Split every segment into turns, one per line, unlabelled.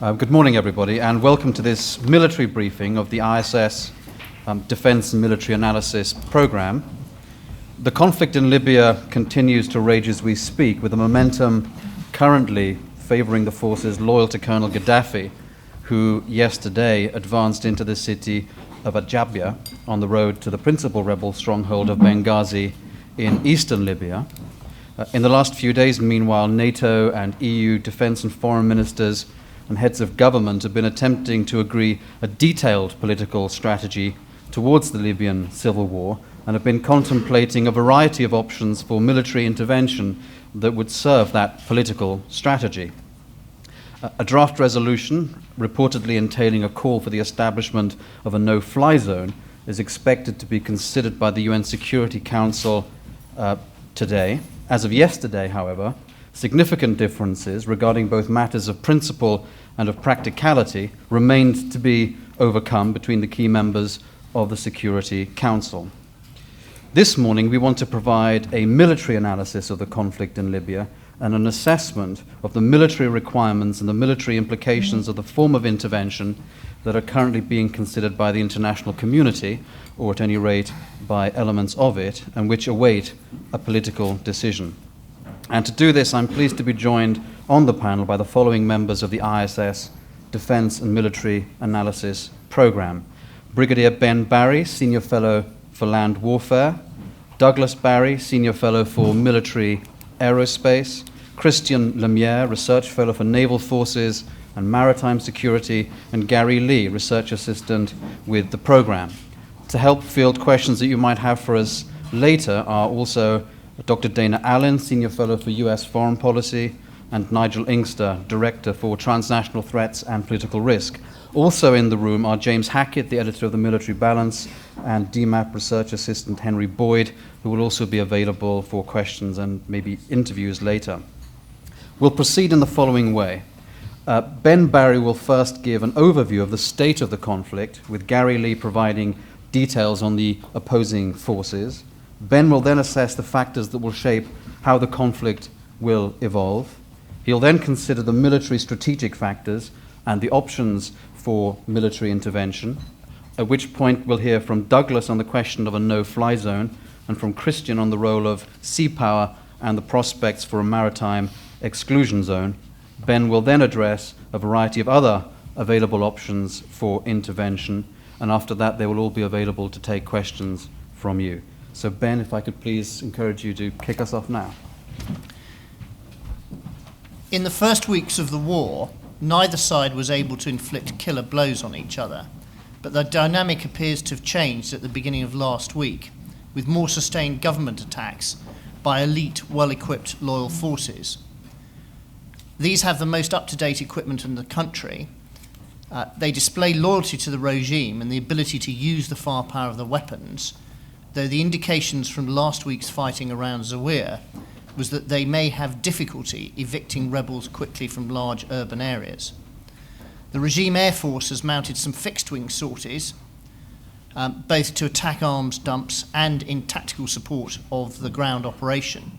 Good morning, everybody, and welcome to this military briefing of the ISS Defence and Military Analysis Programme. The conflict in Libya continues to rage as we speak, with the momentum currently favouring the forces loyal to Colonel Gaddafi, who yesterday advanced into the city of Ajabia on the road to the principal rebel stronghold of Benghazi in eastern Libya. In the last few days, meanwhile, NATO and EU defence and foreign ministers and heads of government have been attempting to agree a detailed political strategy towards the Libyan civil war and have been contemplating a variety of options for military intervention that would serve that political strategy. A draft resolution, reportedly entailing a call for the establishment of a no-fly zone, is expected to be considered by the UN Security Council today. As of yesterday, however, significant differences regarding both matters of principle and of practicality remained to be overcome between the key members of the Security Council. This morning, we want to provide a military analysis of the conflict in Libya and an assessment of the military requirements and the military implications of the form of intervention that are currently being considered by the international community, or at any rate by elements of it, and which await a political decision. And to do this, I'm pleased to be joined on the panel by the following members of the ISS Defence and Military Analysis Programme. Brigadier Ben Barry, Senior Fellow for Land Warfare; Douglas Barry, Senior Fellow for Military Aerospace; Christian Lemierre, Research Fellow for Naval Forces and Maritime Security; and Gary Lee, Research Assistant with the programme. To help field questions that you might have for us later are also Dr. Dana Allen, Senior Fellow for US Foreign Policy, and Nigel Inkster, Director for Transnational Threats and Political Risk. Also in the room are James Hackett, the Editor of the Military Balance, and DMAP Research Assistant Henry Boyd, who will also be available for questions and maybe interviews later. We'll proceed in the following way. Ben Barry will first give an overview of the state of the conflict, with Gary Lee providing details on the opposing forces. Ben will then assess the factors that will shape how the conflict will evolve. He'll then consider the military strategic factors and the options for military intervention, at which point we'll hear from Douglas on the question of a no-fly zone and from Christian on the role of sea power and the prospects for a maritime exclusion zone. Ben will then address a variety of other available options for intervention, and after that they will all be available to take questions from you. So Ben, if I could please encourage you to kick us off now.
In the first weeks of the war, neither side was able to inflict killer blows on each other, but the dynamic appears to have changed at the beginning of last week, with more sustained government attacks by elite, well-equipped loyal forces. These have the most up-to-date equipment in the country. They display loyalty to the regime and the ability to use the firepower of the weapons, though the indications from last week's fighting around Zawiya was that they may have difficulty evicting rebels quickly from large urban areas. The regime air force has mounted some fixed-wing sorties, both to attack arms dumps and in tactical support of the ground operation.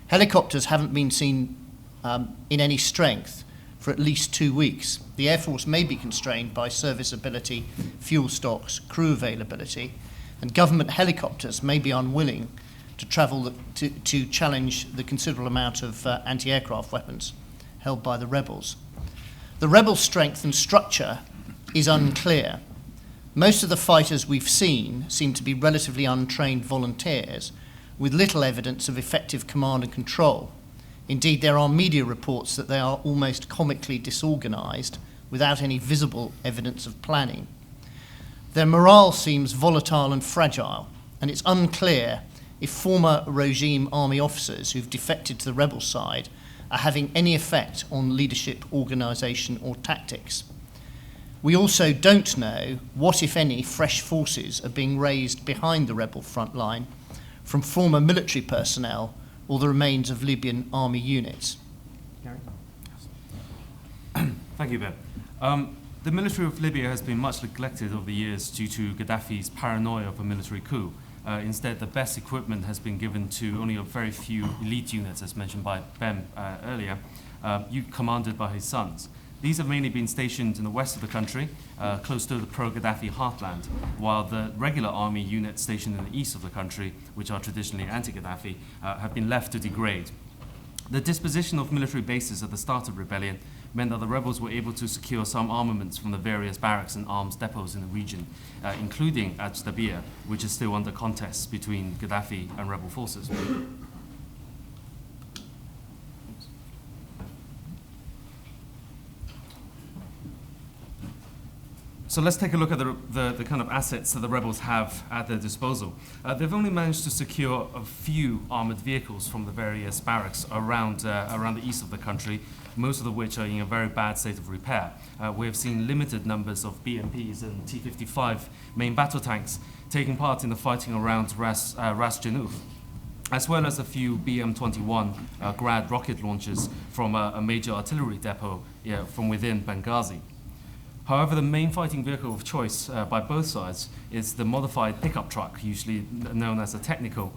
Helicopters haven't been seen in any strength for at least 2 weeks. The air force may be constrained by serviceability, fuel stocks, crew availability, and government helicopters may be unwilling to travel to challenge the considerable amount of anti-aircraft weapons held by the rebels. The rebel strength and structure is unclear. Most of the fighters we've seen seem to be relatively untrained volunteers with little evidence of effective command and control. Indeed, there are media reports that they are almost comically disorganized without any visible evidence of planning. Their morale seems volatile and fragile, and it's unclear if former regime army officers who've defected to the rebel side are having any effect on leadership, organisation or tactics. We also don't know what, if any, fresh forces are being raised behind the rebel front line from former military personnel or the remains of Libyan army units.
Gary? Thank you, Ben. The military of Libya has been much neglected over the years due to Gaddafi's paranoia of a military coup. Instead, the best equipment has been given to only a very few elite units, as mentioned by Ben earlier, commanded by his sons. These have mainly been stationed in the west of the country, close to the pro-Gaddafi heartland, while the regular army units stationed in the east of the country, which are traditionally anti-Gaddafi, have been left to degrade. The disposition of military bases at the start of rebellion meant that the rebels were able to secure some armaments from the various barracks and arms depots in the region, including at Libya, which is still under contest between Gaddafi and rebel forces. So let's take a look at the kind of assets that the rebels have at their disposal. They've only managed to secure a few armored vehicles from the various barracks around the east of the country, most of which are in a very bad state of repair. We have seen limited numbers of BMPs and T-55 main battle tanks taking part in the fighting around Ras Janouf, as well as a few BM-21 Grad rocket launchers from a major artillery depot from within Benghazi. However, the main fighting vehicle of choice by both sides is the modified pickup truck, usually known as a technical,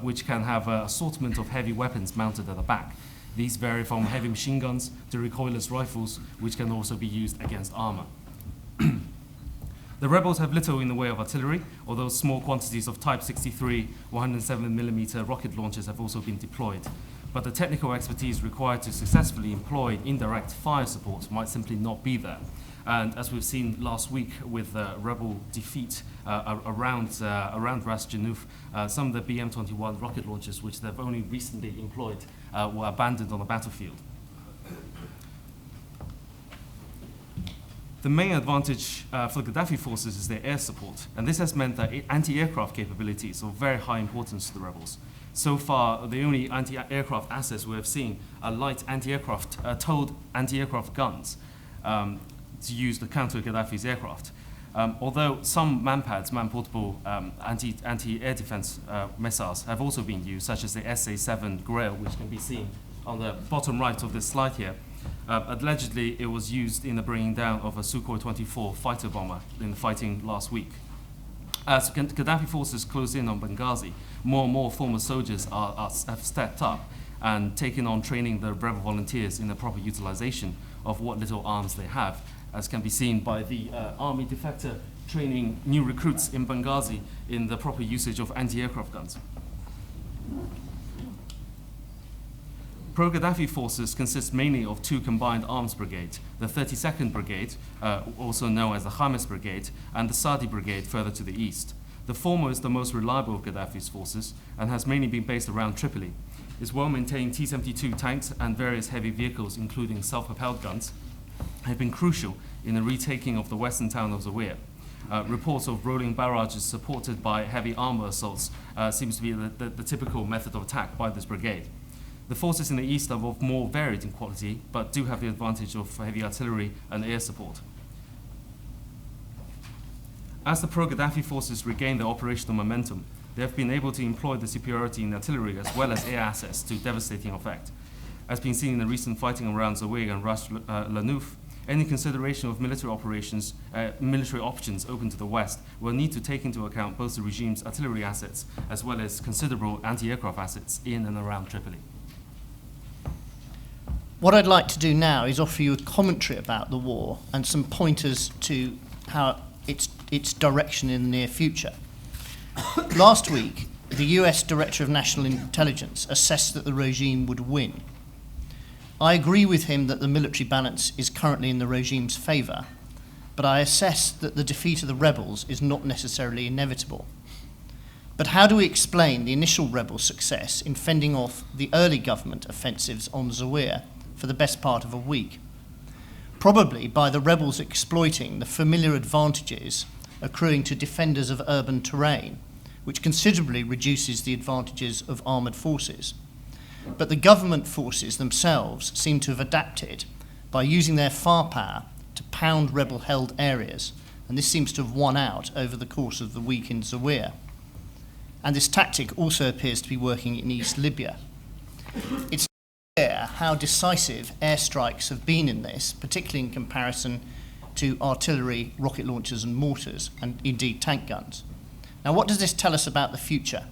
which can have an assortment of heavy weapons mounted at the back. These vary from heavy machine guns to recoilless rifles, which can also be used against armor. The rebels have little in the way of artillery, although small quantities of Type 63 107mm rocket launchers have also been deployed. But the technical expertise required to successfully employ indirect fire support might simply not be there. And as we've seen last week with rebel defeat around Ras Janouf, some of the BM-21 rocket launchers, which they've only recently employed, were abandoned on the battlefield. The main advantage for the Gaddafi forces is their air support, and this has meant that anti-aircraft capabilities are of very high importance to the rebels. So far, the only anti-aircraft assets we have seen are light anti-aircraft, towed anti-aircraft guns, to use to counter Gaddafi's aircraft. Although some man-pads, man-portable anti-air defense missiles have also been used, such as the SA-7 Grail, which can be seen on the bottom right of this slide here. Allegedly, it was used in the bringing down of a Sukhoi 24 fighter bomber in the fighting last week. As Gaddafi forces close in on Benghazi, more and more former soldiers have stepped up and taken on training the rebel volunteers in the proper utilization of what little arms they have, as can be seen by the army defector training new recruits in Benghazi in the proper usage of anti-aircraft guns. Pro-Gaddafi forces consist mainly of two combined arms brigades, the 32nd Brigade, also known as the Khamis Brigade, and the Sadi Brigade further to the east. The former is the most reliable of Gaddafi's forces and has mainly been based around Tripoli. Its well-maintained T-72 tanks and various heavy vehicles, including self-propelled guns, have been crucial in the retaking of the western town of Zawiya. Reports of rolling barrages supported by heavy armor assaults seems to be the typical method of attack by this brigade. The forces in the east are of more varied in quality, but do have the advantage of heavy artillery and air support. As the pro-Gaddafi forces regain their operational momentum, they have been able to employ the superiority in artillery as well as air assets to devastating effect. As been seen in the recent fighting around Zawiya and Ras Janouf, any consideration of military operations, military options open to the West will need to take into account both the regime's artillery assets as well as considerable anti-aircraft assets in and around Tripoli.
What I'd like to do now is offer you a commentary about the war and some pointers to how its direction in the near future. Last week, the US Director of National Intelligence assessed that the regime would win. I agree with him that the military balance is currently in the regime's favour, but I assess that the defeat of the rebels is not necessarily inevitable. But how do we explain the initial rebel success in fending off the early government offensives on Zawiya for the best part of a week? Probably by the rebels exploiting the familiar advantages accruing to defenders of urban terrain, which considerably reduces the advantages of armoured forces. But the government forces themselves seem to have adapted by using their firepower to pound rebel-held areas, and this seems to have won out over the course of the week in Zawiya. And this tactic also appears to be working in East Libya. It's clear how decisive airstrikes have been in this, particularly in comparison to artillery, rocket launchers and mortars, and indeed tank guns. Now, what does this tell us about the future?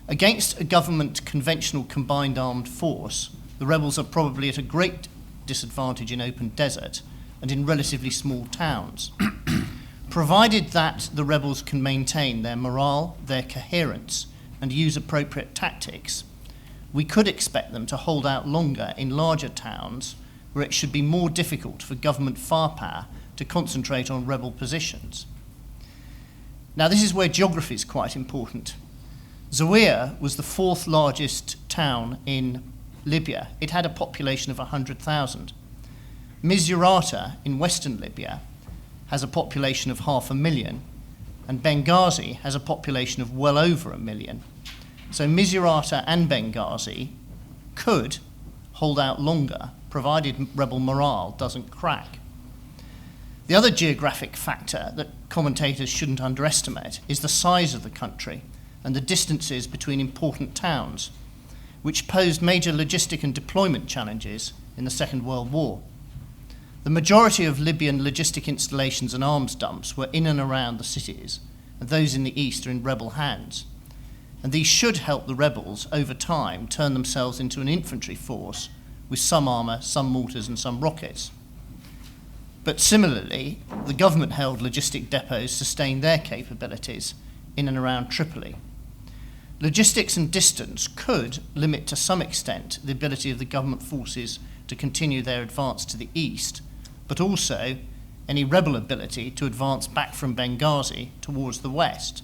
Against a government conventional combined armed force, the rebels are probably at a great disadvantage in open desert and in relatively small towns. Provided that the rebels can maintain their morale, their coherence, and use appropriate tactics, we could expect them to hold out longer in larger towns where it should be more difficult for government firepower to concentrate on rebel positions. Now, this is where geography is quite important. Zawiya was the fourth largest town in Libya. It had a population of 100,000. Misurata in western Libya has a population of 500,000, and Benghazi has a population of well over 1 million. So Misurata and Benghazi could hold out longer, provided rebel morale doesn't crack. The other geographic factor that commentators shouldn't underestimate is the size of the country and the distances between important towns, which posed major logistic and deployment challenges in the Second World War. The majority of Libyan logistic installations and arms dumps were in and around the cities, and those in the east are in rebel hands. And these should help the rebels, over time, turn themselves into an infantry force with some armour, some mortars, and some rockets. But similarly, the government-held logistic depots sustained their capabilities in and around Tripoli. Logistics and distance could limit to some extent the ability of the government forces to continue their advance to the east, but also any rebel ability to advance back from Benghazi towards the west,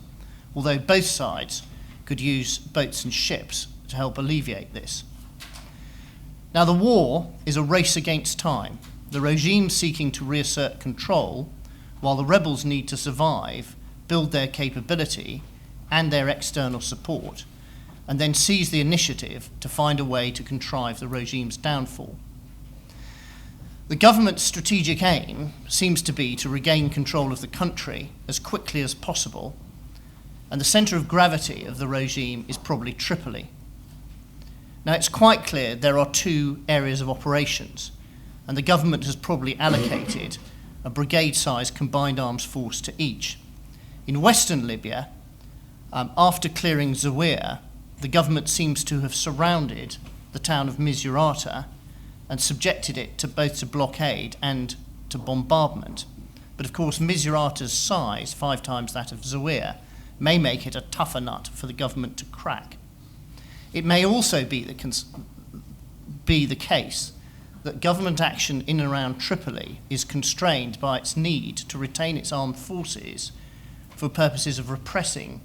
although both sides could use boats and ships to help alleviate this. Now, the war is a race against time, the regime seeking to reassert control, while the rebels need to survive, build their capability and their external support, and then seize the initiative to find a way to contrive the regime's downfall. The government's strategic aim seems to be to regain control of the country as quickly as possible, and the centre of gravity of the regime is probably Tripoli. Now, it's quite clear there are two areas of operations, and the government has probably allocated a brigade-sized combined arms force to each. In western Libya, after clearing Zawiya, the government seems to have surrounded the town of Misurata and subjected it to both to blockade and to bombardment. But of course, Misurata's size, 5 times that of Zawiya, may make it a tougher nut for the government to crack. It may also be the case that government action in and around Tripoli is constrained by its need to retain its armed forces for purposes of repressing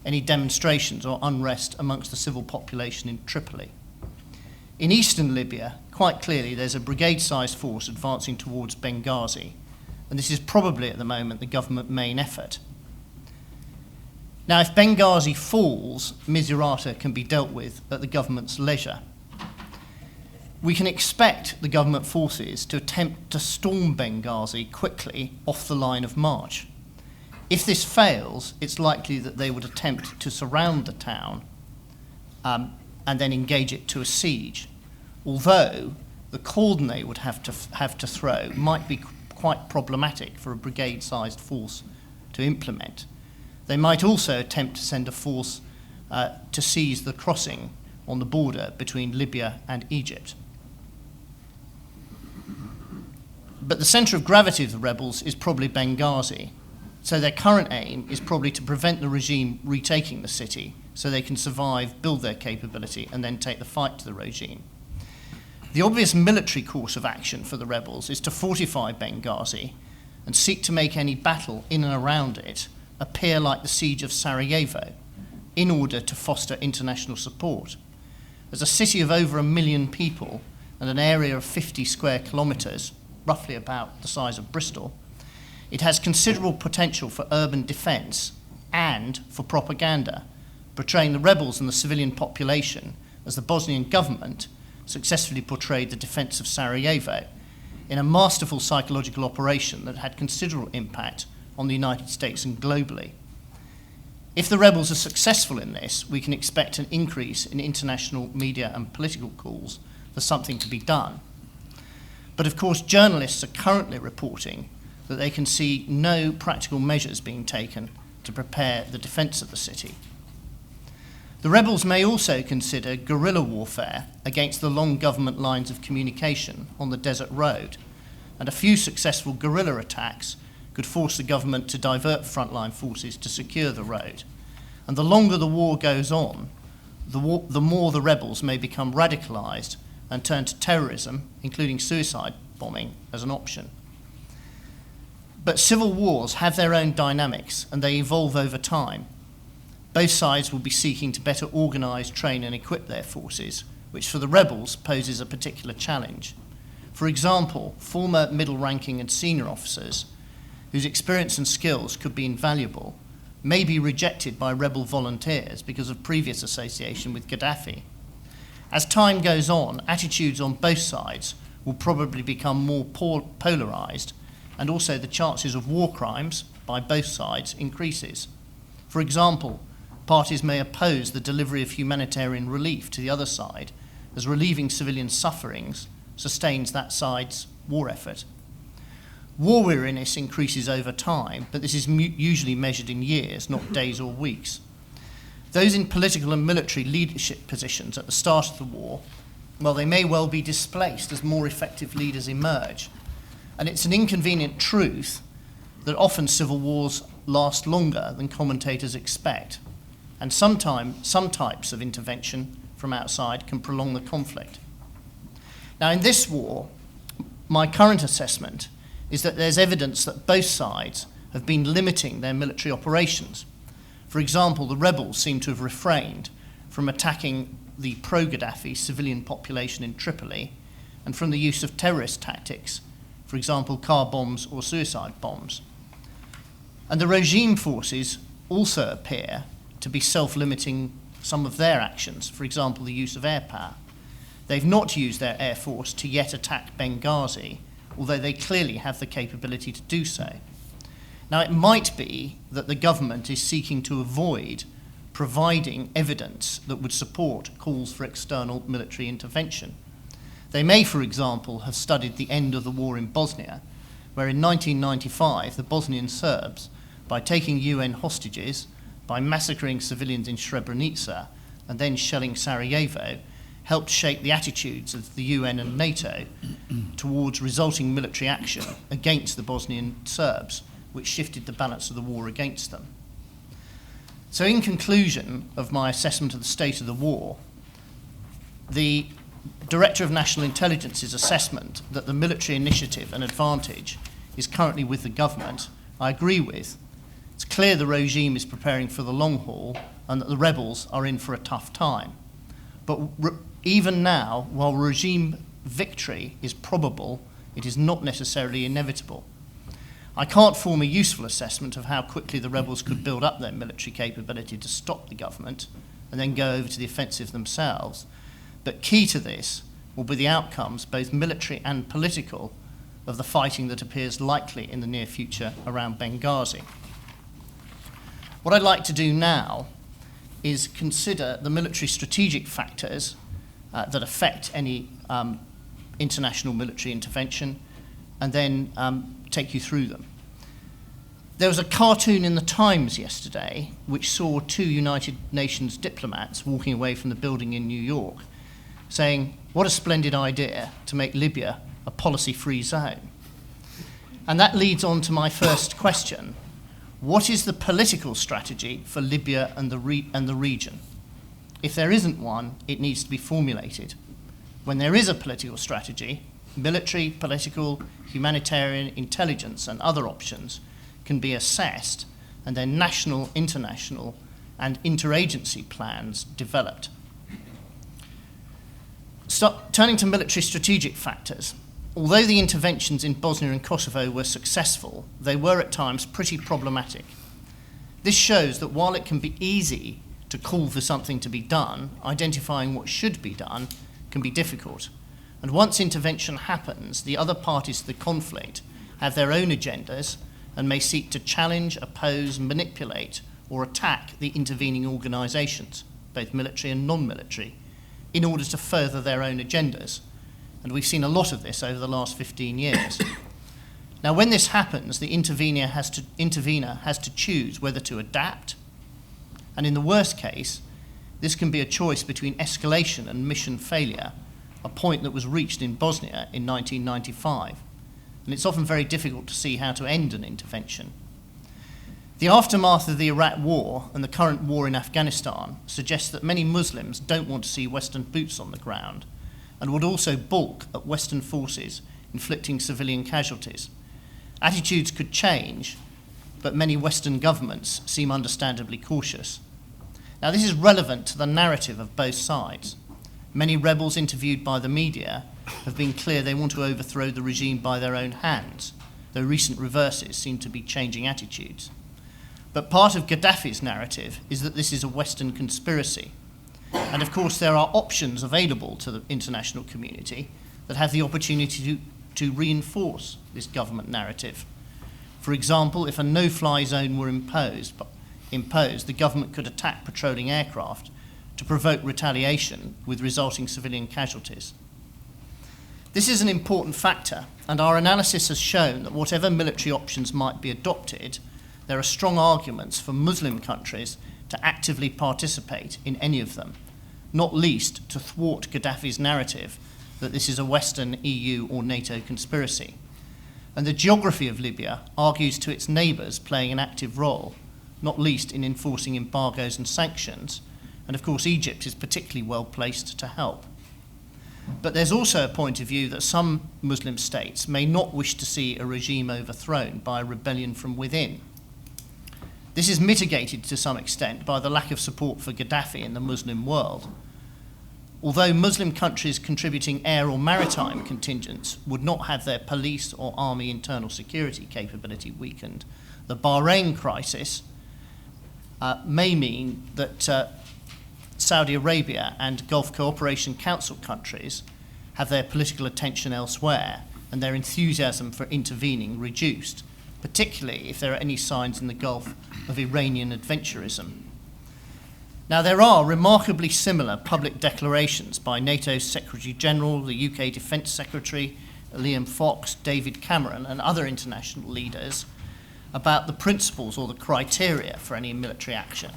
any demonstrations or unrest amongst the civil population in Tripoli. In eastern Libya, quite clearly there's a brigade-sized force advancing towards Benghazi, and this is probably at the moment the government main effort. Now, if Benghazi falls, Misurata can be dealt with at the government's leisure. We can expect the government forces to attempt to storm Benghazi quickly off the line of march. If this fails, it's likely that they would attempt to surround the town and then engage it to a siege, although the cordon they would have to throw might be quite problematic for a brigade-sized force to implement. They might also attempt to send a force to seize the crossing on the border between Libya and Egypt. But the centre of gravity of the rebels is probably Benghazi, so their current aim is probably to prevent the regime retaking the city so they can survive, build their capability, and then take the fight to the regime. The obvious military course of action for the rebels is to fortify Benghazi and seek to make any battle in and around it appear like the siege of Sarajevo in order to foster international support. As a city of over 1 million people and an area of 50 square kilometres, roughly about the size of Bristol, it has considerable potential for urban defence and for propaganda, portraying the rebels and the civilian population as the Bosnian government successfully portrayed the defence of Sarajevo in a masterful psychological operation that had considerable impact on the United States and globally. If the rebels are successful in this, we can expect an increase in international media and political calls for something to be done. But of course, journalists are currently reporting that they can see no practical measures being taken to prepare the defence of the city. The rebels may also consider guerrilla warfare against the long government lines of communication on the desert road, and a few successful guerrilla attacks could force the government to divert frontline forces to secure the road. And the longer the war goes on, the more the rebels may become radicalised and turn to terrorism, including suicide bombing, as an option. But civil wars have their own dynamics and they evolve over time. Both sides will be seeking to better organise, train and equip their forces, which for the rebels poses a particular challenge. For example, former middle-ranking and senior officers, whose experience and skills could be invaluable, may be rejected by rebel volunteers because of previous association with Gaddafi. As time goes on, attitudes on both sides will probably become more polarised, and also the chances of war crimes by both sides increases. For example, parties may oppose the delivery of humanitarian relief to the other side, as relieving civilian sufferings sustains that side's war effort. War weariness increases over time, but this is usually measured in years, not days or weeks. Those in political and military leadership positions at the start of the war, well, they may well be displaced as more effective leaders emerge. And it's an inconvenient truth that often civil wars last longer than commentators expect. And sometimes some types of intervention from outside can prolong the conflict. Now, in this war, my current assessment is that there's evidence that both sides have been limiting their military operations. For example, the rebels seem to have refrained from attacking the pro-Gaddafi civilian population in Tripoli and from the use of terrorist tactics, for example, car bombs or suicide bombs. And the regime forces also appear to be self-limiting some of their actions, for example, the use of air power. They've not used their air force to yet attack Benghazi, although they clearly have the capability to do so. Now, it might be that the government is seeking to avoid providing evidence that would support calls for external military intervention. They may, for example, have studied the end of the war in Bosnia, where in 1995 the Bosnian Serbs, by taking UN hostages, by massacring civilians in Srebrenica, and then shelling Sarajevo, helped shape the attitudes of the UN and NATO towards resulting military action against the Bosnian Serbs, which shifted the balance of the war against them. So in conclusion of my assessment of the state of the war, the Director of National Intelligence's assessment that the military initiative and advantage is currently with the government, I agree with. It's clear the regime is preparing for the long haul and that the rebels are in for a tough time. But even now, while regime victory is probable, it is not necessarily inevitable. I can't form a useful assessment of how quickly the rebels could build up their military capability to stop the government and then go over to the offensive themselves. But key to this will be the outcomes, both military and political, of the fighting that appears likely in the near future around Benghazi. What I'd like to do now is consider the military strategic factors that affect any international military intervention, and then take you through them. There was a cartoon in the Times yesterday which saw two United Nations diplomats walking away from the building in New York saying, "What a splendid idea to make Libya a policy-free zone." And that leads on to my first question. What is the political strategy for Libya and the region? If there isn't one, it needs to be formulated. When there is a political strategy, military, political, humanitarian, intelligence and other options can be assessed and then national, international and interagency plans developed. Turning to military strategic factors, although the interventions in Bosnia and Kosovo were successful, they were at times pretty problematic. This shows that while it can be easy to call for something to be done, identifying what should be done can be difficult. And once intervention happens, the other parties to the conflict have their own agendas and may seek to challenge, oppose, manipulate, or attack the intervening organisations, both military and non-military, in order to further their own agendas. And we've seen a lot of this over the last 15 years. Now, when this happens, the intervener has to choose whether to adapt, and in the worst case, this can be a choice between escalation and mission failure, a point that was reached in Bosnia in 1995. And it's often very difficult to see how to end an intervention. The aftermath of the Iraq War and the current war in Afghanistan suggests that many Muslims don't want to see Western boots on the ground and would also balk at Western forces inflicting civilian casualties. Attitudes could change, but many Western governments seem understandably cautious. Now, this is relevant to the narrative of both sides. Many rebels interviewed by the media have been clear they want to overthrow the regime by their own hands, though recent reverses seem to be changing attitudes. But part of Gaddafi's narrative is that this is a Western conspiracy. And of course, there are options available to the international community that have the opportunity to reinforce this government narrative. For example, if a no-fly zone were imposed, the government could attack patrolling aircraft to provoke retaliation with resulting civilian casualties. This is an important factor, and our analysis has shown that whatever military options might be adopted, there are strong arguments for Muslim countries to actively participate in any of them, not least to thwart Gaddafi's narrative that this is a Western, EU or NATO conspiracy. And the geography of Libya argues to its neighbours playing an active role, not least in enforcing embargoes and sanctions, and of course Egypt is particularly well placed to help. But there's also a point of view that some Muslim states may not wish to see a regime overthrown by a rebellion from within. This is mitigated to some extent by the lack of support for Gaddafi in the Muslim world. Although Muslim countries contributing air or maritime contingents would not have their police or army internal security capability weakened, the Bahrain crisis may mean that Saudi Arabia and Gulf Cooperation Council countries have their political attention elsewhere and their enthusiasm for intervening reduced, particularly if there are any signs in the Gulf of Iranian adventurism. Now, there are remarkably similar public declarations by NATO's Secretary-General, the UK Defence Secretary, Liam Fox, David Cameron, and other international leaders about the principles or the criteria for any military action.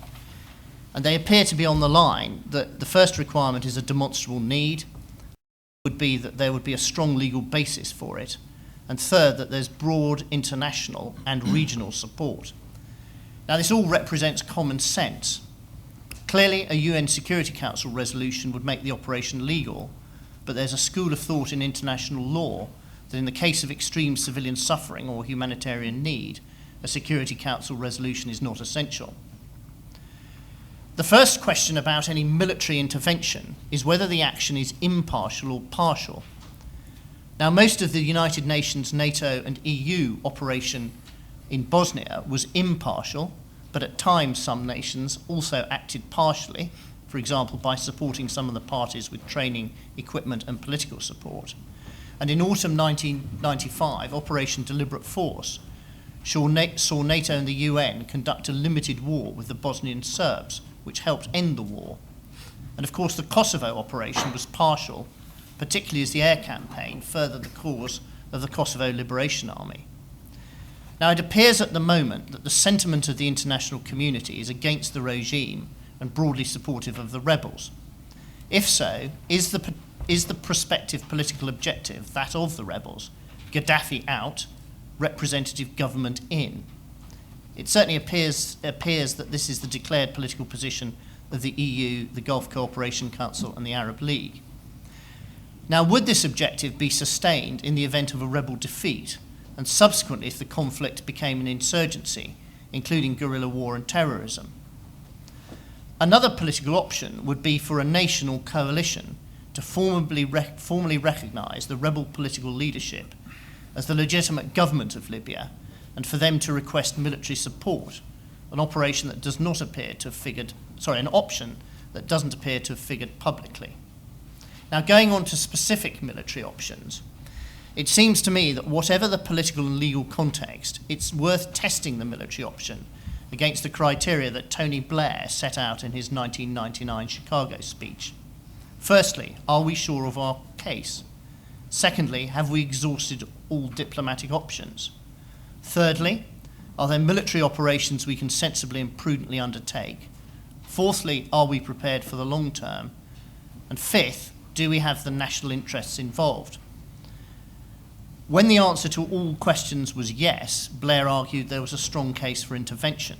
And they appear to be on the line that the first requirement is a demonstrable need, would be that there would be a strong legal basis for it, and third, that there's broad international and regional support. Now, this all represents common sense. Clearly, a UN Security Council resolution would make the operation legal, but there's a school of thought in international law that in the case of extreme civilian suffering or humanitarian need, a Security Council resolution is not essential. The first question about any military intervention is whether the action is impartial or partial. Now, most of the United Nations, NATO and EU operation in Bosnia was impartial, but at times some nations also acted partially, for example by supporting some of the parties with training, equipment and political support. And in autumn 1995, Operation Deliberate Force saw NATO and the UN conduct a limited war with the Bosnian Serbs, which helped end the war. And of course the Kosovo operation was partial, particularly as the air campaign furthered the cause of the Kosovo Liberation Army. Now, it appears at the moment that the sentiment of the international community is against the regime and broadly supportive of the rebels. If so, is the prospective political objective that of the rebels, Gaddafi out, representative government in? It certainly appears that this is the declared political position of the EU, the Gulf Cooperation Council and the Arab League. Now, would this objective be sustained in the event of a rebel defeat, and subsequently if the conflict became an insurgency, including guerrilla war and terrorism? Another political option would be for a nation or coalition to formally recognise the rebel political leadership as the legitimate government of Libya, and for them to request military support, an option that doesn't appear to have figured publicly. Now, going on to specific military options, it seems to me that whatever the political and legal context, it's worth testing the military option against the criteria that Tony Blair set out in his 1999 Chicago speech. Firstly, are we sure of our case? Secondly, have we exhausted all diplomatic options? Thirdly, are there military operations we can sensibly and prudently undertake? Fourthly, are we prepared for the long term? And fifth, do we have the national interests involved? When the answer to all questions was yes, Blair argued there was a strong case for intervention.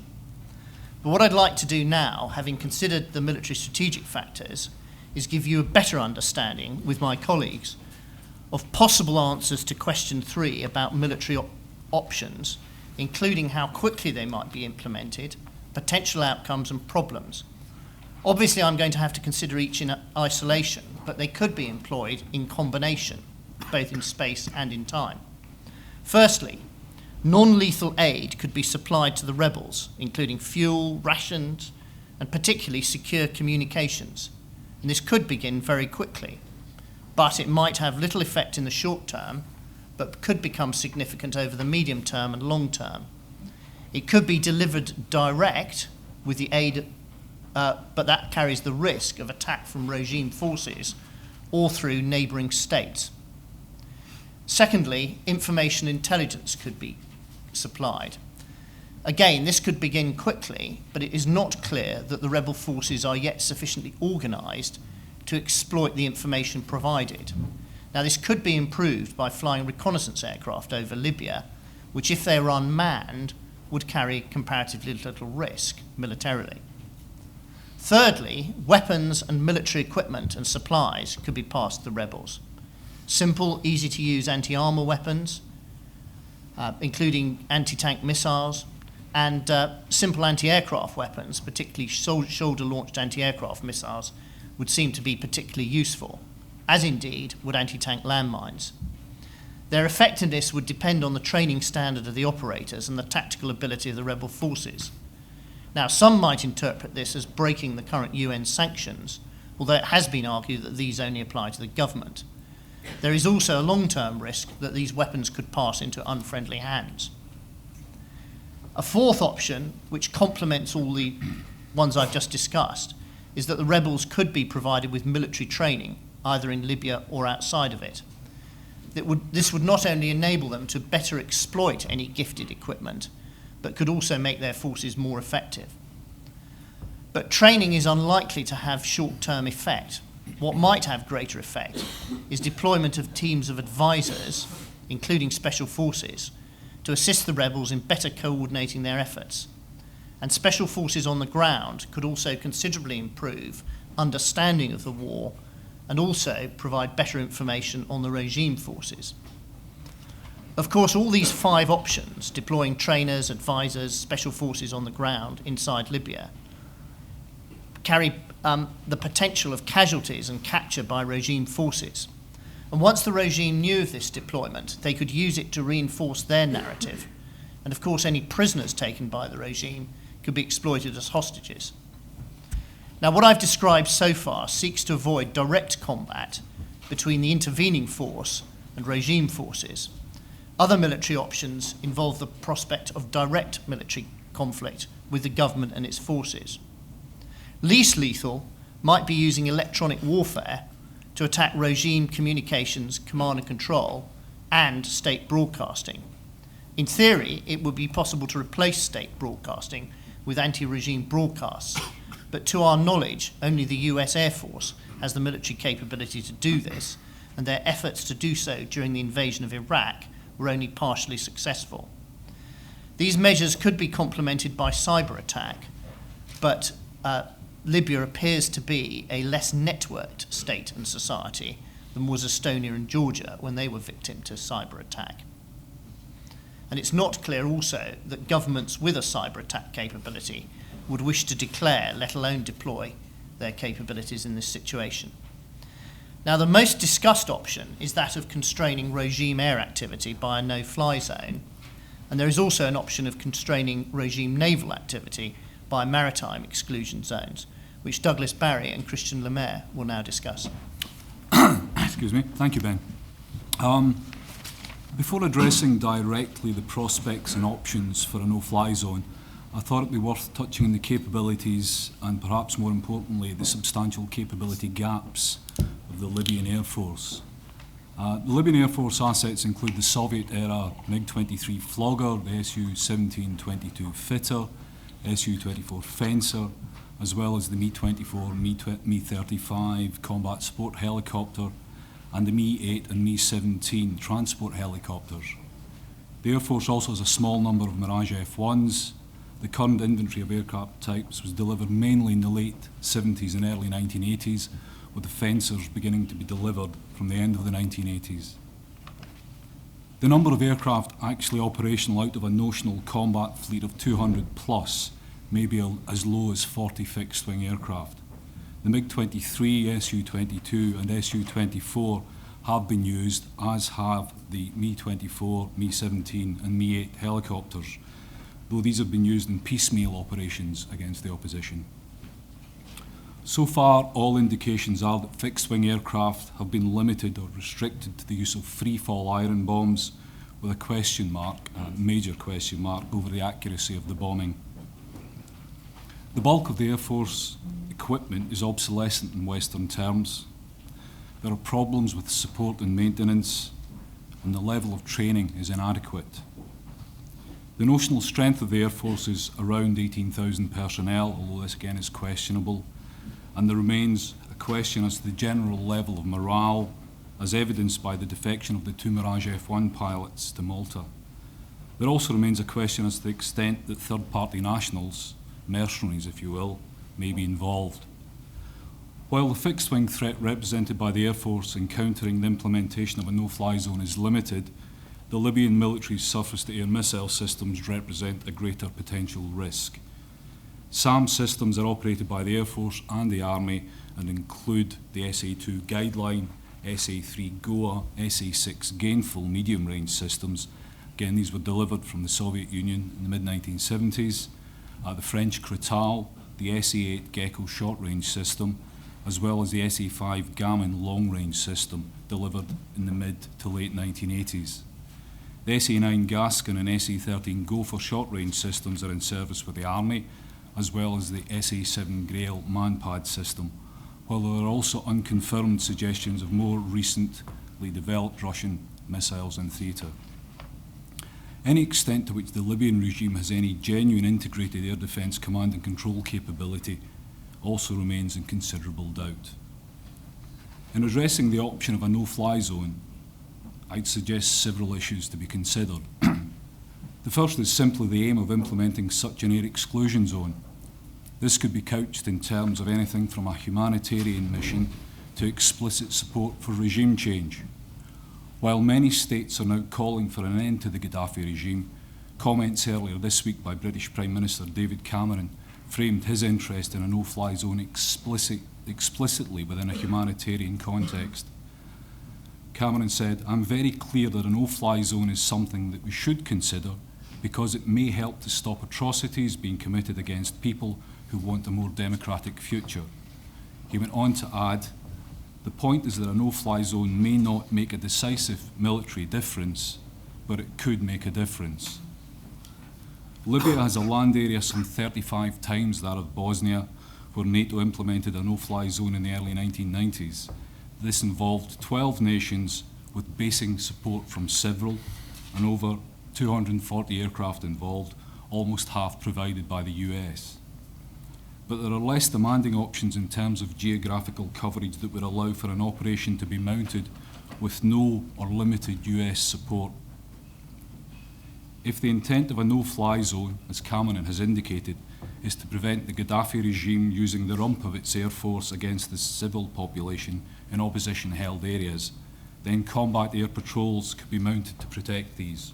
But what I'd like to do now, having considered the military strategic factors, is give you a better understanding, with my colleagues, of possible answers to question 3 about military options, including how quickly they might be implemented, potential outcomes and problems. Obviously, I'm going to have to consider each in isolation, but they could be employed in combination, both in space and in time. Firstly, non-lethal aid could be supplied to the rebels, including fuel, rations, and particularly secure communications. And this could begin very quickly, but it might have little effect in the short term, but could become significant over the medium term and long term. It could be delivered direct with the aid, but that carries the risk of attack from regime forces or through neighbouring states. Secondly, information intelligence could be supplied. Again, this could begin quickly, but it is not clear that the rebel forces are yet sufficiently organised to exploit the information provided. Now, this could be improved by flying reconnaissance aircraft over Libya, which, if they were unmanned, would carry comparatively little risk militarily. Thirdly, weapons and military equipment and supplies could be passed to the rebels. Simple, easy-to-use anti-armour weapons, including anti-tank missiles, and simple anti-aircraft weapons, particularly shoulder-launched anti-aircraft missiles, would seem to be particularly useful, as indeed would anti-tank landmines. Their effectiveness would depend on the training standard of the operators and the tactical ability of the rebel forces. Now, some might interpret this as breaking the current UN sanctions, although it has been argued that these only apply to the government. There is also a long-term risk that these weapons could pass into unfriendly hands. A fourth option, which complements all the ones I've just discussed, is that the rebels could be provided with military training, either in Libya or outside of it. This would not only enable them to better exploit any gifted equipment, but could also make their forces more effective. But training is unlikely to have short-term effect. What might have greater effect is deployment of teams of advisors, including special forces, to assist the rebels in better coordinating their efforts. And special forces on the ground could also considerably improve understanding of the war and also provide better information on the regime forces. Of course, all these 5 options, deploying trainers, advisors, special forces on the ground inside Libya, carry the potential of casualties and capture by regime forces. And once the regime knew of this deployment, they could use it to reinforce their narrative. And of course, any prisoners taken by the regime could be exploited as hostages. Now, what I've described so far seeks to avoid direct combat between the intervening force and regime forces. Other military options involve the prospect of direct military conflict with the government and its forces. Least lethal might be using electronic warfare to attack regime communications, command and control, and state broadcasting. In theory, it would be possible to replace state broadcasting with anti-regime broadcasts, but to our knowledge, only the US Air Force has the military capability to do this, and their efforts to do so during the invasion of Iraq were only partially successful. These measures could be complemented by cyber attack, but Libya appears to be a less networked state and society than was Estonia and Georgia when they were victim to cyber attack. And it's not clear also that governments with a cyber attack capability would wish to declare, let alone deploy, their capabilities in this situation. Now, the most discussed option is that of constraining regime air activity by a no-fly zone, and there is also an option of constraining regime naval activity by maritime exclusion zones, which Douglas Barry and Christian Lemaire will now discuss.
Excuse me. Thank you, Ben. Before addressing directly the prospects and options for a no-fly zone, I thought it would be worth touching on the capabilities and perhaps more importantly the substantial capability gaps of the Libyan Air Force. The Libyan Air Force assets include the Soviet-era MiG-23 Flogger, the Su-17-22 Fitter, Su-24 Fencer, as well as the Me-24 and Me-35 combat support helicopter and the Me-8 and Me-17 transport helicopters. The Air Force also has a small number of Mirage F-1s. The current inventory of aircraft types was delivered mainly in the late 70s and early 1980s, with the Fencers beginning to be delivered from the end of the 1980s. The number of aircraft actually operational out of a notional combat fleet of 200 plus may be as low as 40 fixed-wing aircraft. The MiG-23, Su-22 and Su-24 have been used, as have the Me-24, Me-17 and Me-8 helicopters, though these have been used in piecemeal operations against the opposition. So far, all indications are that fixed-wing aircraft have been limited or restricted to the use of free-fall iron bombs, with a question mark, a major question mark, over the accuracy of the bombing. The bulk of the Air Force equipment is obsolescent in Western terms. There are problems with support and maintenance, and the level of training is inadequate. The notional strength of the Air Force is around 18,000 personnel, although this again is questionable, and there remains a question as to the general level of morale, as evidenced by the defection of the 2 Mirage F-1 pilots to Malta. There also remains a question as to the extent that third-party nationals, mercenaries if you will, may be involved. While the fixed-wing threat represented by the Air Force in countering the implementation of a no-fly zone is limited, the Libyan military's surface-to-air missile systems represent a greater potential risk. SAM systems are operated by the Air Force and the Army and include the SA-2 Guideline, SA-3 Goa, SA-6 Gainful medium-range systems. Again, these were delivered from the Soviet Union in the mid-1970s. The French Cretal, the SA-8 Gecko short-range system, as well as the SA-5 Gammon long-range system delivered in the mid to late 1980s. The SA-9 Gascon and SA-13 Gopher short-range systems are in service with the Army, as well as the SA-7 Grail man-pad system, while there are also unconfirmed suggestions of more recently developed Russian missiles in theatre. Any extent to which the Libyan regime has any genuine integrated air defence command and control capability also remains in considerable doubt. In addressing the option of a no-fly zone, I'd suggest several issues to be considered. The first is simply the aim of implementing such an air exclusion zone. This could be couched in terms of anything from a humanitarian mission to explicit support for regime change. While many states are now calling for an end to the Gaddafi regime, comments earlier this week by British Prime Minister David Cameron framed his interest in a no-fly zone explicitly within a humanitarian context. Cameron said, "I'm very clear that a no-fly zone is something that we should consider because it may help to stop atrocities being committed against people who want a more democratic future." He went on to add, "The point is that a no-fly zone may not make a decisive military difference, but it could make a difference." Libya has a land area some 35 times that of Bosnia, where NATO implemented a no-fly zone in the early 1990s. This involved 12 nations with basing support from several and over 240 aircraft involved, almost half provided by the US. But there are less demanding options in terms of geographical coverage that would allow for an operation to be mounted with no or limited US support. If the intent of a no-fly zone, as Cameron has indicated, is to prevent the Gaddafi regime using the rump of its air force against the civil population in opposition-held areas, then combat air patrols could be mounted to protect these.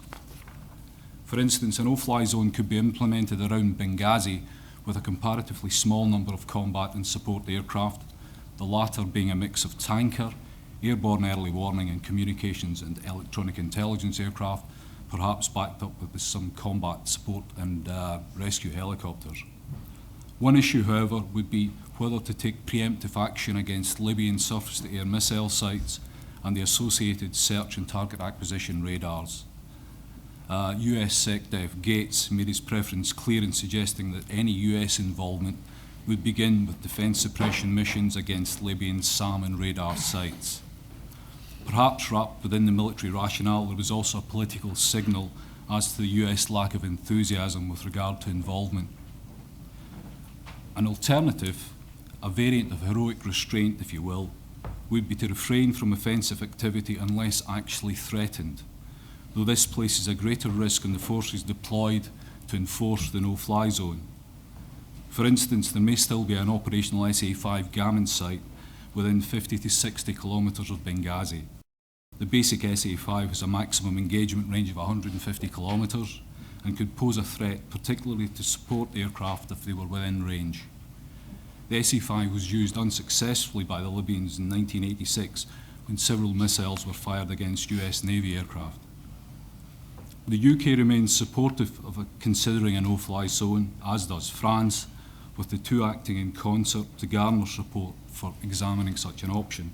For instance, a no-fly zone could be implemented around Benghazi with a comparatively small number of combat and support aircraft, the latter being a mix of tanker, airborne early warning and communications and electronic intelligence aircraft, perhaps backed up with some combat support and rescue helicopters. One issue, however, would be whether to take preemptive action against Libyan surface-to-air missile sites and the associated search and target acquisition radars. US SecDef Gates made his preference clear in suggesting that any US involvement would begin with defence suppression missions against Libyan SAM and radar sites. Perhaps wrapped within the military rationale, there was also a political signal as to the US lack of enthusiasm with regard to involvement. An alternative, a variant of heroic restraint, if you will, would be to refrain from offensive activity unless actually threatened, though this places a greater risk on the forces deployed to enforce the no-fly zone. For instance, there may still be an operational SA-5 Gammon site within 50 to 60 kilometres of Benghazi. The basic SA-5 has a maximum engagement range of 150 kilometres and could pose a threat, particularly to support aircraft if they were within range. The SA-5 was used unsuccessfully by the Libyans in 1986 when several missiles were fired against US Navy aircraft. The UK remains supportive of considering a no-fly zone, as does France, with the two acting in concert to garner support for examining such an option.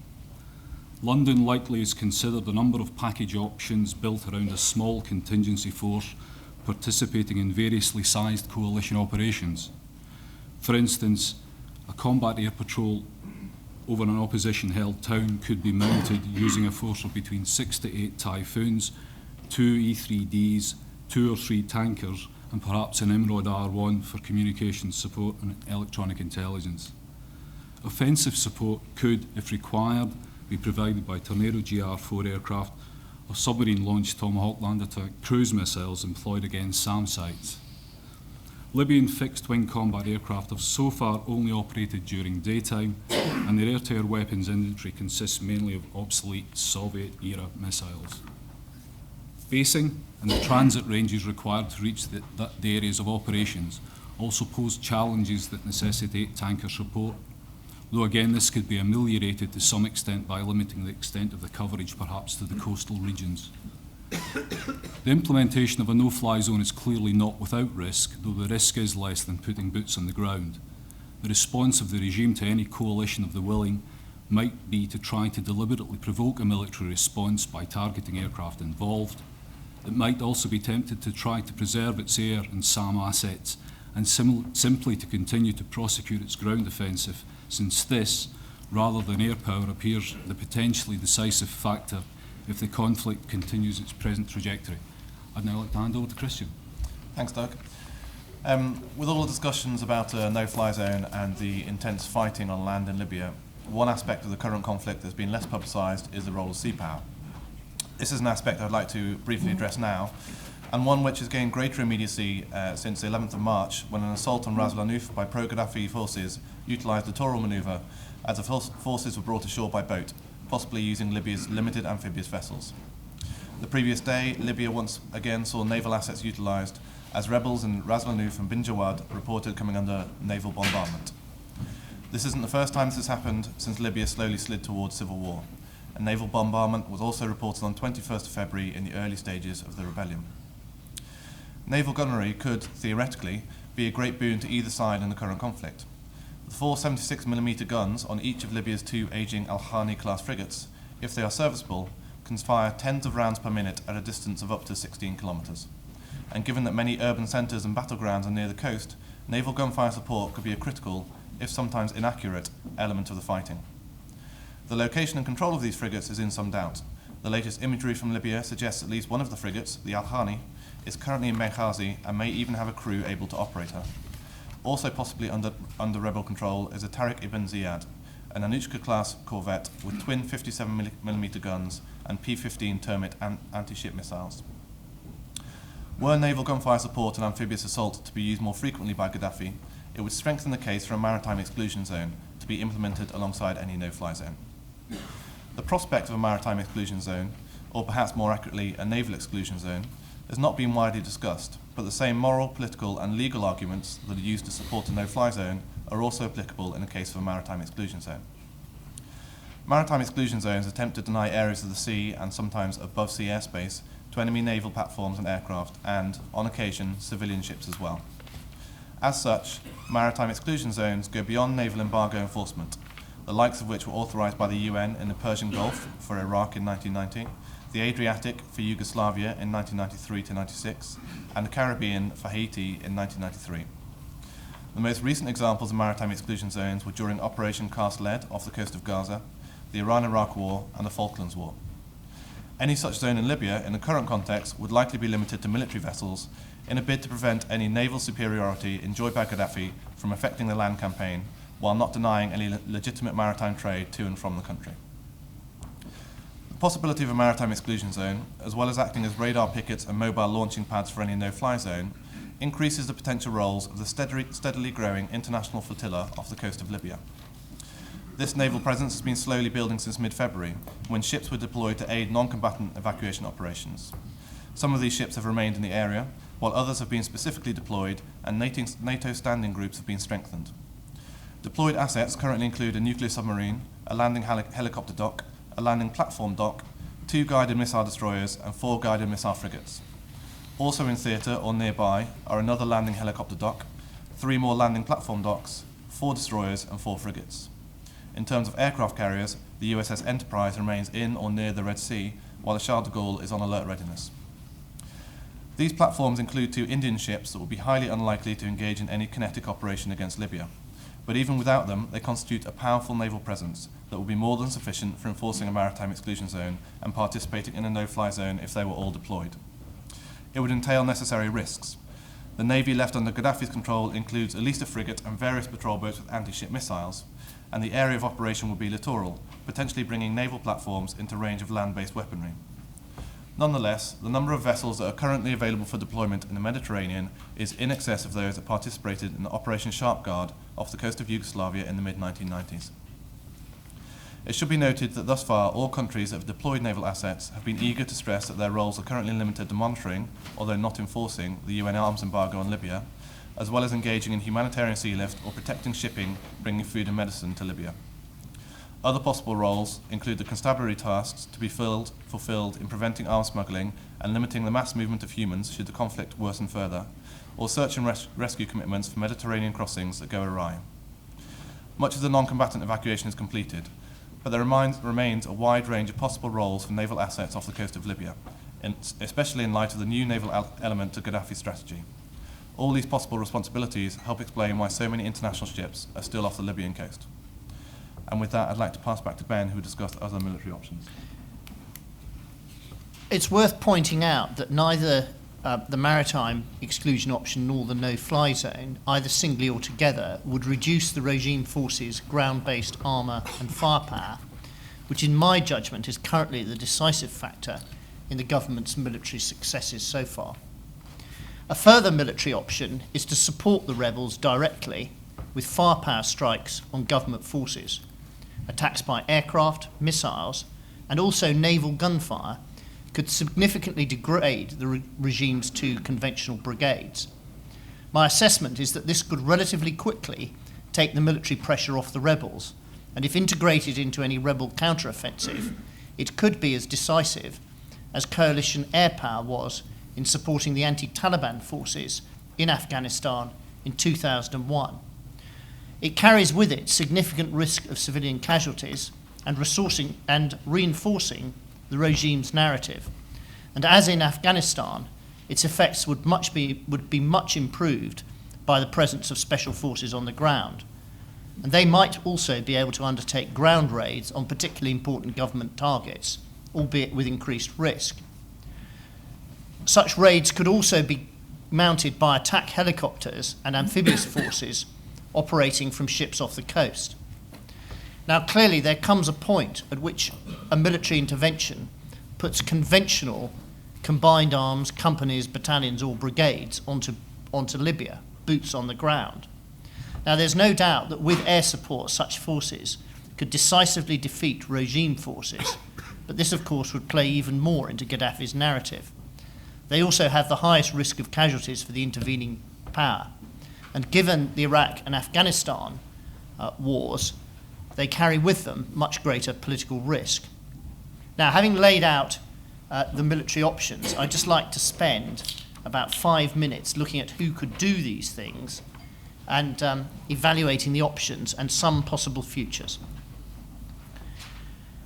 London likely has considered a number of package options built around a small contingency force participating in variously sized coalition operations. For instance, a combat air patrol over an opposition-held town could be mounted using a force of between 6 to 8 Typhoons, 2 E-3Ds, 2 or 3 tankers, and perhaps an Imrod R1 for communications support and electronic intelligence. Offensive support could, if required, be provided by Tornado GR-4 aircraft or submarine-launched Tomahawk land attack cruise missiles employed against SAM sites. Libyan fixed-wing combat aircraft have so far only operated during daytime, and their air-to-air weapons inventory consists mainly of obsolete Soviet-era missiles. Basing and the transit ranges required to reach the areas of operations also pose challenges that necessitate tanker support, though again this could be ameliorated to some extent by limiting the extent of the coverage perhaps to the coastal regions. The implementation of a no-fly zone is clearly not without risk, though the risk is less than putting boots on the ground. The response of the regime to any coalition of the willing might be to try to deliberately provoke a military response by targeting aircraft involved. It might also be tempted to try to preserve its air and SAM assets and simply to continue to prosecute its ground offensive, since this, rather than air power, appears the potentially decisive factor if the conflict continues its present trajectory. I'd now like to hand over to Christian.
Thanks, Doug. With all the discussions about a no-fly zone and the intense fighting on land in Libya, one aspect of the current conflict that's been less publicised is the role of sea power. This is an aspect I'd like to briefly address now, and one which has gained greater immediacy since the 11th of March, when an assault on Ras Lanuf by pro-Gaddafi forces utilised the Taural manoeuvre as the forces were brought ashore by boat, possibly using Libya's limited amphibious vessels. The previous day, Libya once again saw naval assets utilised as rebels in Ras Lanuf and Bin Jawad reported coming under naval bombardment. This isn't the first time this has happened since Libya slowly slid towards civil war. A naval bombardment was also reported on 21st of February in the early stages of the rebellion. Naval gunnery could, theoretically, be a great boon to either side in the current conflict. The 4 76mm guns on each of Libya's 2 ageing Al-Hani-class frigates, if they are serviceable, can fire tens of rounds per minute at a distance of up to 16 kilometres. And given that many urban centres and battlegrounds are near the coast, naval gunfire support could be a critical, if sometimes inaccurate, element of the fighting. The location and control of these frigates is in some doubt. The latest imagery from Libya suggests at least one of the frigates, the Al-Hani, is currently in Benghazi and may even have a crew able to operate her. Also possibly under rebel control is a Tariq ibn Ziyad, an Anushka-class corvette with twin 57mm guns and P-15 Termit anti-ship missiles. Were naval gunfire support and amphibious assault to be used more frequently by Gaddafi, it would strengthen the case for a maritime exclusion zone to be implemented alongside any no-fly zone. The prospect of a maritime exclusion zone, or perhaps more accurately, a naval exclusion zone, has not been widely discussed, but the same moral, political and legal arguments that are used to support a no-fly zone are also applicable in the case of a maritime exclusion zone. Maritime exclusion zones attempt to deny areas of the sea and sometimes above-sea airspace to enemy naval platforms and aircraft and, on occasion, civilian ships as well. As such, maritime exclusion zones go beyond naval embargo enforcement, the likes of which were authorised by the UN in the Persian Gulf for Iraq in 1990, the Adriatic for Yugoslavia in 1993-96, and the Caribbean for Haiti in 1993. The most recent examples of maritime exclusion zones were during Operation Cast Lead off the coast of Gaza, the Iran-Iraq War, and the Falklands War. Any such zone in Libya, in the current context, would likely be limited to military vessels in a bid to prevent any naval superiority enjoyed by Gaddafi from affecting the land campaign, while not denying any legitimate maritime trade to and from the country. The possibility of a maritime exclusion zone, as well as acting as radar pickets and mobile launching pads for any no-fly zone, increases the potential roles of the steadily growing international flotilla off the coast of Libya. This naval presence has been slowly building since mid-February, when ships were deployed to aid non-combatant evacuation operations. Some of these ships have remained in the area, while others have been specifically deployed, and NATO standing groups have been strengthened. Deployed assets currently include a nuclear submarine, a landing helicopter dock, a landing platform dock, 2 guided missile destroyers, and 4 guided missile frigates. Also in theatre or nearby are another landing helicopter dock, 3 more landing platform docks, 4 destroyers, and 4 frigates. In terms of aircraft carriers, the USS Enterprise remains in or near the Red Sea, while the Charles de Gaulle is on alert readiness. These platforms include 2 Indian ships that will be highly unlikely to engage in any kinetic operation against Libya. But even without them, they constitute a powerful naval presence that will be more than sufficient for enforcing a maritime exclusion zone and participating in a no-fly zone if they were all deployed. It would entail necessary risks. The Navy left under Gaddafi's control includes at least a frigate and various patrol boats with anti-ship missiles, and the area of operation will be littoral, potentially bringing naval platforms into range of land-based weaponry. Nonetheless, the number of vessels that are currently available for deployment in the Mediterranean is in excess of those that participated in Operation Sharp Guard off the coast of Yugoslavia in the mid-1990s. It should be noted that thus far all countries that have deployed naval assets have been eager to stress that their roles are currently limited to monitoring, although not enforcing, the UN arms embargo on Libya, as well as engaging in humanitarian sea lift or protecting shipping bringing food and medicine to Libya. Other possible roles include the constabulary tasks to be fulfilled in preventing arms smuggling and limiting the mass movement of humans should the conflict worsen further, or search and rescue commitments for Mediterranean crossings that go awry. Much of the non-combatant evacuation is completed, but there remains a wide range of possible roles for naval assets off the coast of Libya, especially in light of the new naval element to Gaddafi's strategy. All these possible responsibilities help explain why so many international ships are still off the Libyan coast. And with that, I'd like to pass back to Ben, who will discuss other military options.
It's worth pointing out that neither the maritime exclusion option nor the no-fly zone, either singly or together, would reduce the regime forces' ground-based armour and firepower, which in my judgment is currently the decisive factor in the government's military successes so far. A further military option is to support the rebels directly with firepower strikes on government forces. Attacks by aircraft, missiles, and also naval gunfire could significantly degrade the regime's 2 conventional brigades. My assessment is that this could relatively quickly take the military pressure off the rebels, and if integrated into any rebel counteroffensive, it could be as decisive as coalition air power was in supporting the anti-Taliban forces in Afghanistan in 2001. It carries with it significant risk of civilian casualties and reinforcing the regime's narrative. And as in Afghanistan, its effects would be much improved by the presence of special forces on the ground. And they might also be able to undertake ground raids on particularly important government targets, albeit with increased risk. Such raids could also be mounted by attack helicopters and amphibious forces operating from ships off the coast. Now, clearly, there comes a point at which a military intervention puts conventional combined arms companies, battalions, or brigades onto Libya, boots on the ground. Now, there's no doubt that with air support, such forces could decisively defeat regime forces, but this, of course, would play even more into Gaddafi's narrative. They also have the highest risk of casualties for the intervening power, and given the Iraq and Afghanistan wars, they carry with them much greater political risk. Now, having laid out the military options, I'd just like to spend about 5 minutes looking at who could do these things and evaluating the options and some possible futures.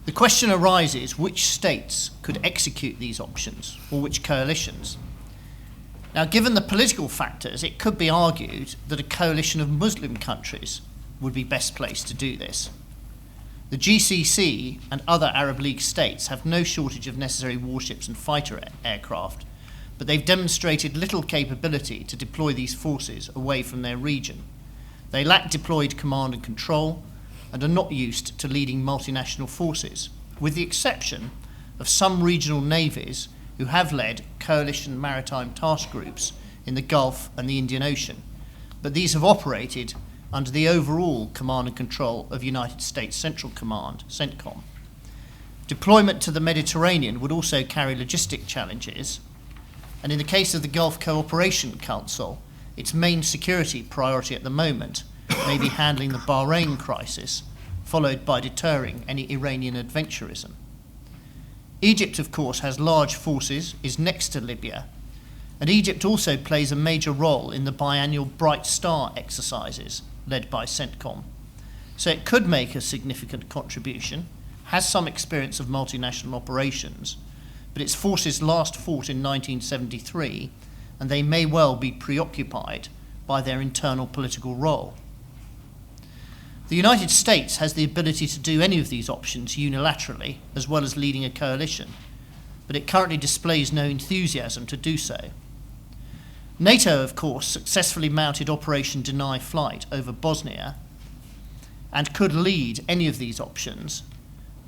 The question arises, which states could execute these options, or which coalitions? Now, given the political factors, it could be argued that a coalition of Muslim countries would be best placed to do this. The GCC and other Arab League states have no shortage of necessary warships and fighter aircraft, but they've demonstrated little capability to deploy these forces away from their region. They lack deployed command and control and are not used to leading multinational forces, with the exception of some regional navies who have led coalition maritime task groups in the Gulf and the Indian Ocean, but these have operated under the overall command and control of United States Central Command, CENTCOM. Deployment to the Mediterranean would also carry logistic challenges, and in the case of the Gulf Cooperation Council, its main security priority at the moment may be handling the Bahrain crisis, followed by deterring any Iranian adventurism. Egypt, of course, has large forces, is next to Libya, and Egypt also plays a major role in the biannual Bright Star exercises led by CENTCOM. So it could make a significant contribution, has some experience of multinational operations, but its forces last fought in 1973, and they may well be preoccupied by their internal political role. The United States has the ability to do any of these options unilaterally, as well as leading a coalition, but it currently displays no enthusiasm to do so. NATO, of course, successfully mounted Operation Deny Flight over Bosnia and could lead any of these options,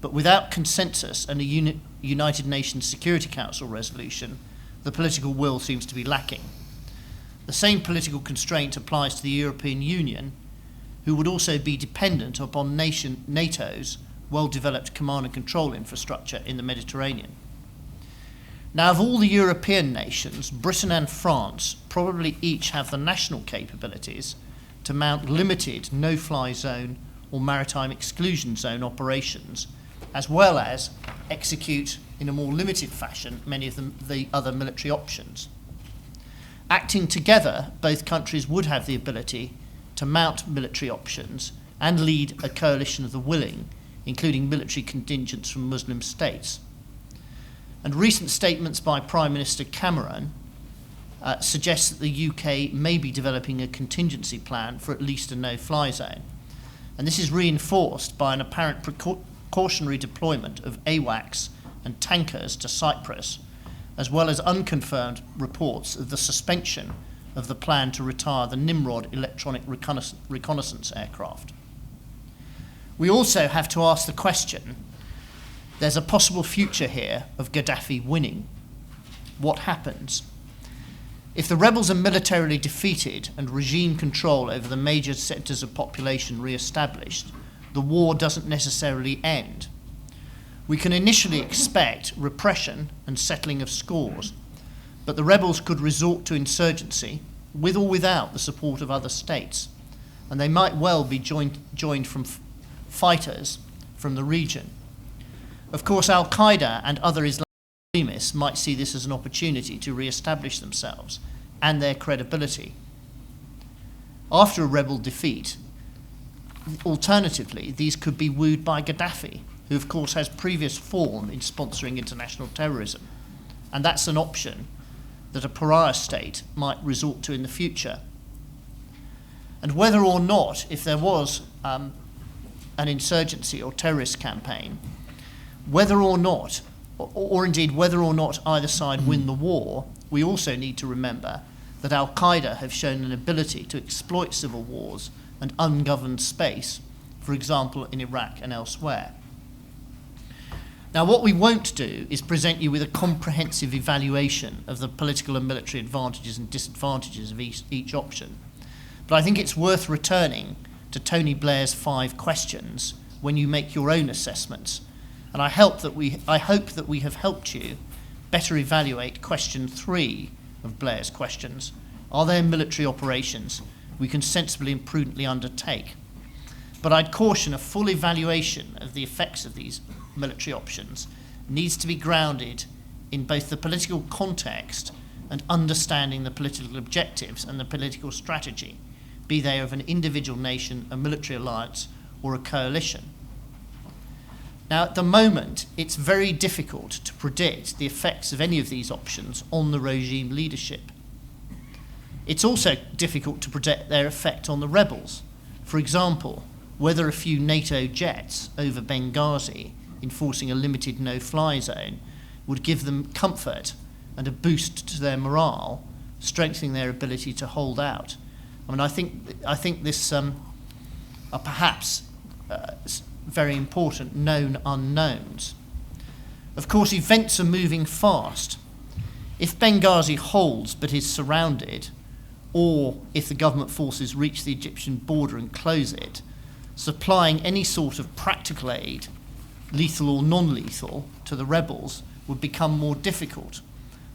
but without consensus and a United Nations Security Council resolution, the political will seems to be lacking. The same political constraint applies to the European Union, who would also be dependent upon NATO's well-developed command and control infrastructure in the Mediterranean. Now, of all the European nations, Britain and France probably each have the national capabilities to mount limited no-fly zone or maritime exclusion zone operations, as well as execute in a more limited fashion many of the other military options. Acting together, both countries would have the ability to mount military options and lead a coalition of the willing, including military contingents from Muslim states. And recent statements by Prime Minister Cameron suggest that the UK may be developing a contingency plan for at least a no-fly zone. And this is reinforced by an apparent precautionary deployment of AWACS and tankers to Cyprus, as well as unconfirmed reports of the suspension of the plan to retire the Nimrod electronic reconnaissance aircraft. We also have to ask the question, there's a possible future here of Gaddafi winning. What happens? If the rebels are militarily defeated and regime control over the major centres of population re-established, the war doesn't necessarily end. We can initially expect repression and settling of scores, but the rebels could resort to insurgency, with or without the support of other states, and they might well be joined from fighters from the region. Of course, Al-Qaeda and other Islamic extremists might see this as an opportunity to re-establish themselves and their credibility. After a rebel defeat, alternatively, these could be wooed by Gaddafi, who of course has previous form in sponsoring international terrorism, and that's an option that a pariah state might resort to in the future. And whether or not, if there was an insurgency or terrorist campaign, whether or not, or indeed whether or not either side win the war, we also need to remember that Al-Qaeda have shown an ability to exploit civil wars and ungoverned space, for example in Iraq and elsewhere. Now, what we won't do is present you with a comprehensive evaluation of the political and military advantages and disadvantages of each option, but I think it's worth returning to Tony Blair's 5 questions when you make your own assessments. And I hope that we have helped you better evaluate question 3 of Blair's questions. Are there military operations we can sensibly and prudently undertake? But I'd caution a full evaluation of the effects of these military options needs to be grounded in both the political context and understanding the political objectives and the political strategy, be they of an individual nation, a military alliance, or a coalition. Now, at the moment, it's very difficult to predict the effects of any of these options on the regime leadership. It's also difficult to predict their effect on the rebels. For example, whether a few NATO jets over Benghazi enforcing a limited no-fly zone would give them comfort and a boost to their morale, strengthening their ability to hold out. I mean, I think this are perhaps very important known unknowns. Of course, events are moving fast. If Benghazi holds but is surrounded, or if the government forces reach the Egyptian border and close it, supplying any sort of practical aid, lethal or non-lethal, to the rebels would become more difficult,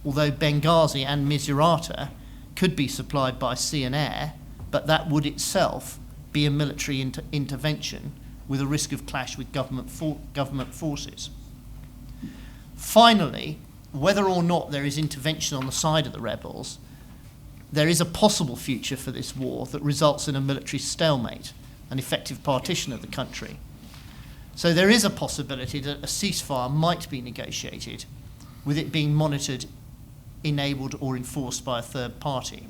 although Benghazi and Misurata could be supplied by sea and air, but that would itself be a military intervention with a risk of clash with government forces. Finally, whether or not there is intervention on the side of the rebels, there is a possible future for this war that results in a military stalemate, an effective partition of the country. So there is a possibility that a ceasefire might be negotiated, with it being monitored, enabled or enforced by a third party.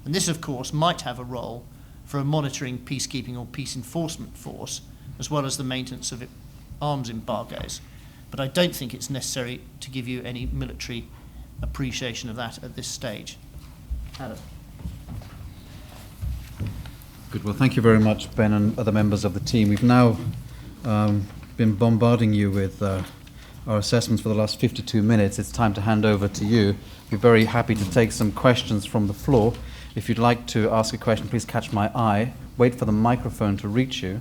And this, of course, might have a role for a monitoring, peacekeeping or peace enforcement force, as well as the maintenance of arms embargoes. But I don't think it's necessary to give you any military appreciation of that at this stage. Adam.
Good. Well, thank you very much, Ben, and other members of the team. We've now been bombarding you with our assessments for the last 52 minutes. It's time to hand over to you. We're very happy to take some questions from the floor. If you'd like to ask a question, please catch my eye. Wait for the microphone to reach you.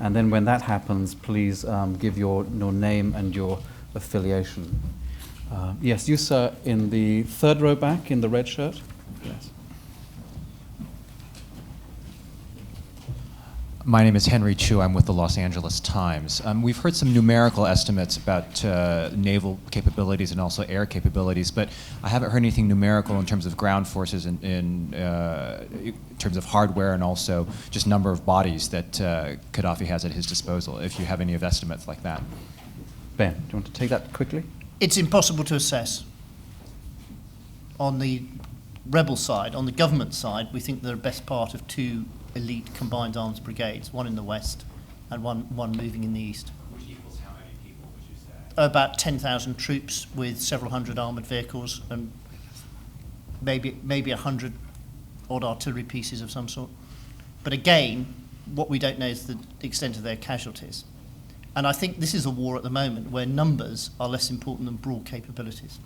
And then when that happens, please give your name and your affiliation. Yes, you, sir, in the third row back in the red shirt. Yes.
My name is Henry Chu. I'm with the Los Angeles Times. We've heard some numerical estimates about naval capabilities and also air capabilities, but I haven't heard anything numerical in terms of ground forces in terms of hardware and also just number of bodies that Gaddafi has at his disposal, if you have any of estimates like that.
Ben, do you want to take that quickly?
It's impossible to assess. On the rebel side, on the government side, we think they're the best part of two elite combined arms brigades, one in the west and one moving in the east.
Which equals how many people, would you say?
About 10,000 troops with several hundred armoured vehicles and maybe 100 odd artillery pieces of some sort. But again, what we don't know is the extent of their casualties. And I think this is a war at the moment where numbers are less important than broad capabilities.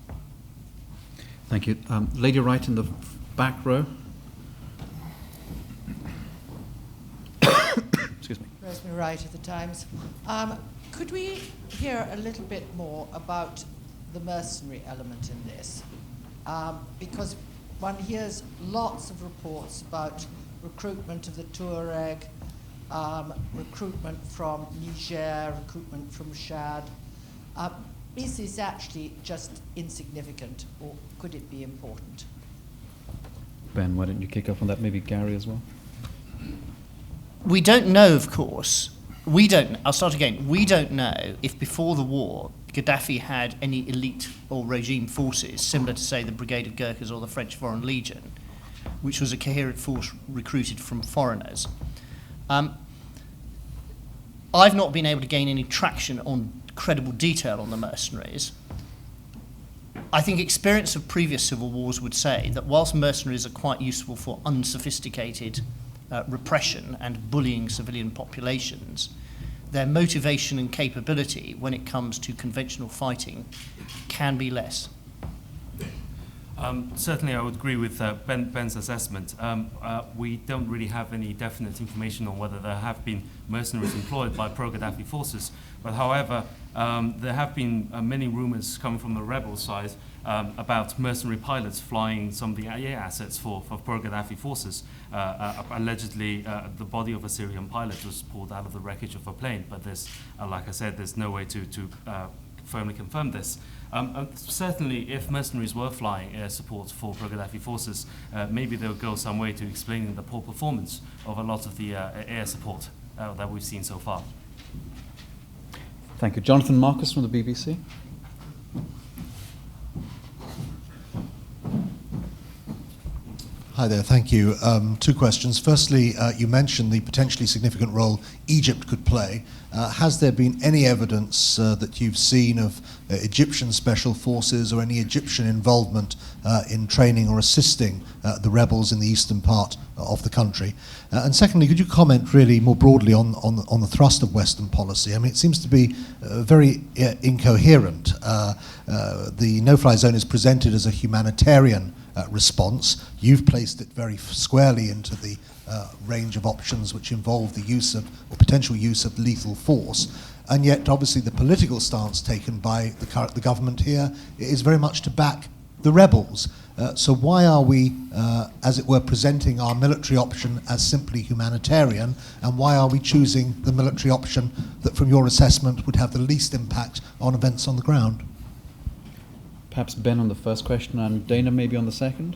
Thank you. Lady right in the back row. Excuse me.
Rosemary Wright of the Times. Could we hear a little bit more about the mercenary element in this? Because one hears lots of reports about recruitment of the Tuareg, recruitment from Niger, recruitment from Chad. Is this actually just insignificant, or could it be important?
Ben, why don't you kick off on that? Maybe Gary as well.
We don't know, of course. I'll start again. We don't know if before the war Gaddafi had any elite or regime forces, similar to, say, the Brigade of Gurkhas or the French Foreign Legion, which was a coherent force recruited from foreigners. I've not been able to gain any traction on credible detail on the mercenaries. I think experience of previous civil wars would say that whilst mercenaries are quite useful for unsophisticated repression and bullying civilian populations, their motivation and capability when it comes to conventional fighting can be less.
Certainly, I would agree with Ben's assessment. We don't really have any definite information on whether there have been mercenaries employed by pro-Gaddafi forces. But however, there have been many rumors coming from the rebel side about mercenary pilots flying some of the air assets for pro-Gaddafi forces. Allegedly, the body of a Syrian pilot was pulled out of the wreckage of a plane. But there's, like I said, there's no way to firmly confirm this. Certainly, if mercenaries were flying air support for pro-Gaddafi forces, maybe they would go some way to explaining the poor performance of a lot of the air support that we've seen so far.
Thank you. Jonathan Marcus from the BBC.
Hi there, thank you. Two questions. Firstly, you mentioned the potentially significant role Egypt could play. Has there been any evidence that you've seen of Egyptian special forces or any Egyptian involvement in training or assisting the rebels in the eastern part of the country? And secondly, could you comment really more broadly on the thrust of Western policy? I mean, it seems to be very incoherent. The no-fly zone is presented as a humanitarian response. You've placed it very squarely into the range of options which involve the use of, or potential use of, lethal force. And yet, obviously, the political stance taken by the government here is very much to back the rebels. So why are we, as it were, presenting our military option as simply humanitarian, and why are we choosing the military option that, from your assessment, would have the least impact on events on the ground?
Perhaps Ben on the first question and Dana maybe on the second?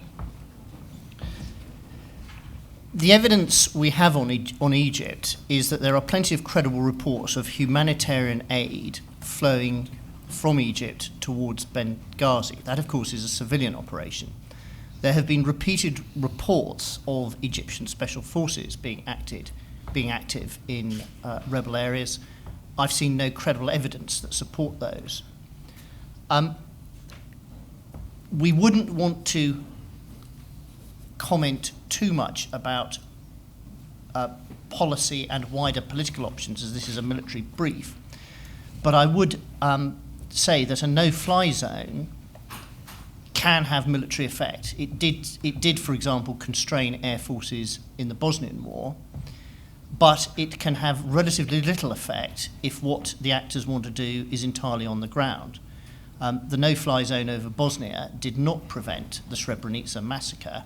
The evidence we have on Egypt is that there are plenty of credible reports of humanitarian aid flowing from Egypt towards Benghazi. That, of course, is a civilian operation. There have been repeated reports of Egyptian special forces being active in rebel areas. I've seen no credible evidence that support those. We wouldn't want to comment too much about policy and wider political options, as this is a military brief, but I would say that a no-fly zone can have military effect. It did, for example, constrain air forces in the Bosnian War, but it can have relatively little effect if what the actors want to do is entirely on the ground. The no-fly zone over Bosnia did not prevent the Srebrenica massacre,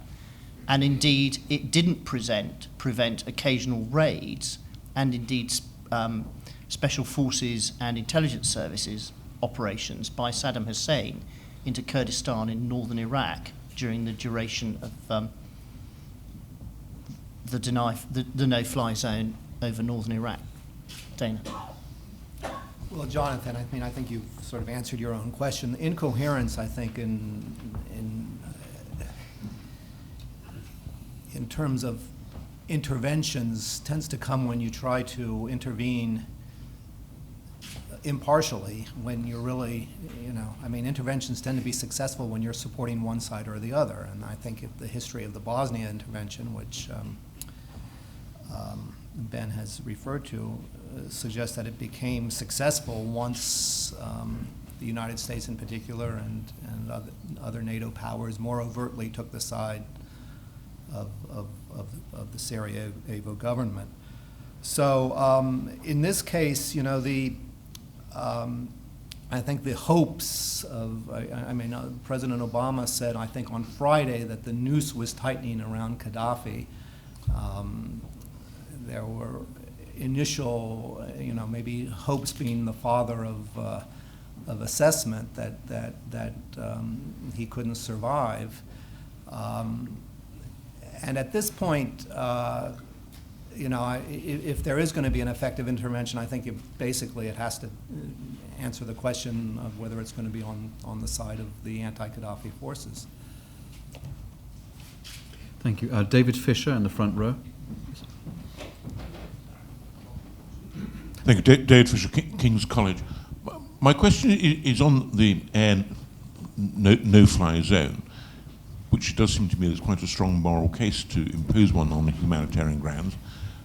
and indeed it didn't prevent occasional raids and indeed special forces and intelligence services operations by Saddam Hussein into Kurdistan in northern Iraq during the duration of the no-fly zone over northern Iraq. Dana.
Well, Jonathan, I think you've sort of answered your own question. The incoherence, I think, in terms of interventions tends to come when you try to intervene impartially, when you're really, interventions tend to be successful when you're supporting one side or the other. And I think if the history of the Bosnia intervention, which Ben has referred to, suggests that it became successful once the United States in particular and other NATO powers more overtly took the side of the Sarajevo government. So in this case, I think the hopes of, President Obama said, I think on Friday, that the noose was tightening around Gaddafi. There were initial, maybe hopes being the father of assessment that he couldn't survive. And at this point, if there is going to be an effective intervention, I think it has to answer the question of whether it's going to be on the side of the anti-Gaddafi forces.
Thank you. David Fisher in the front row.
Thank you. David Fisher, King's College. My question is on the air no-fly zone, which does seem to me there's quite a strong moral case to impose one on humanitarian grounds.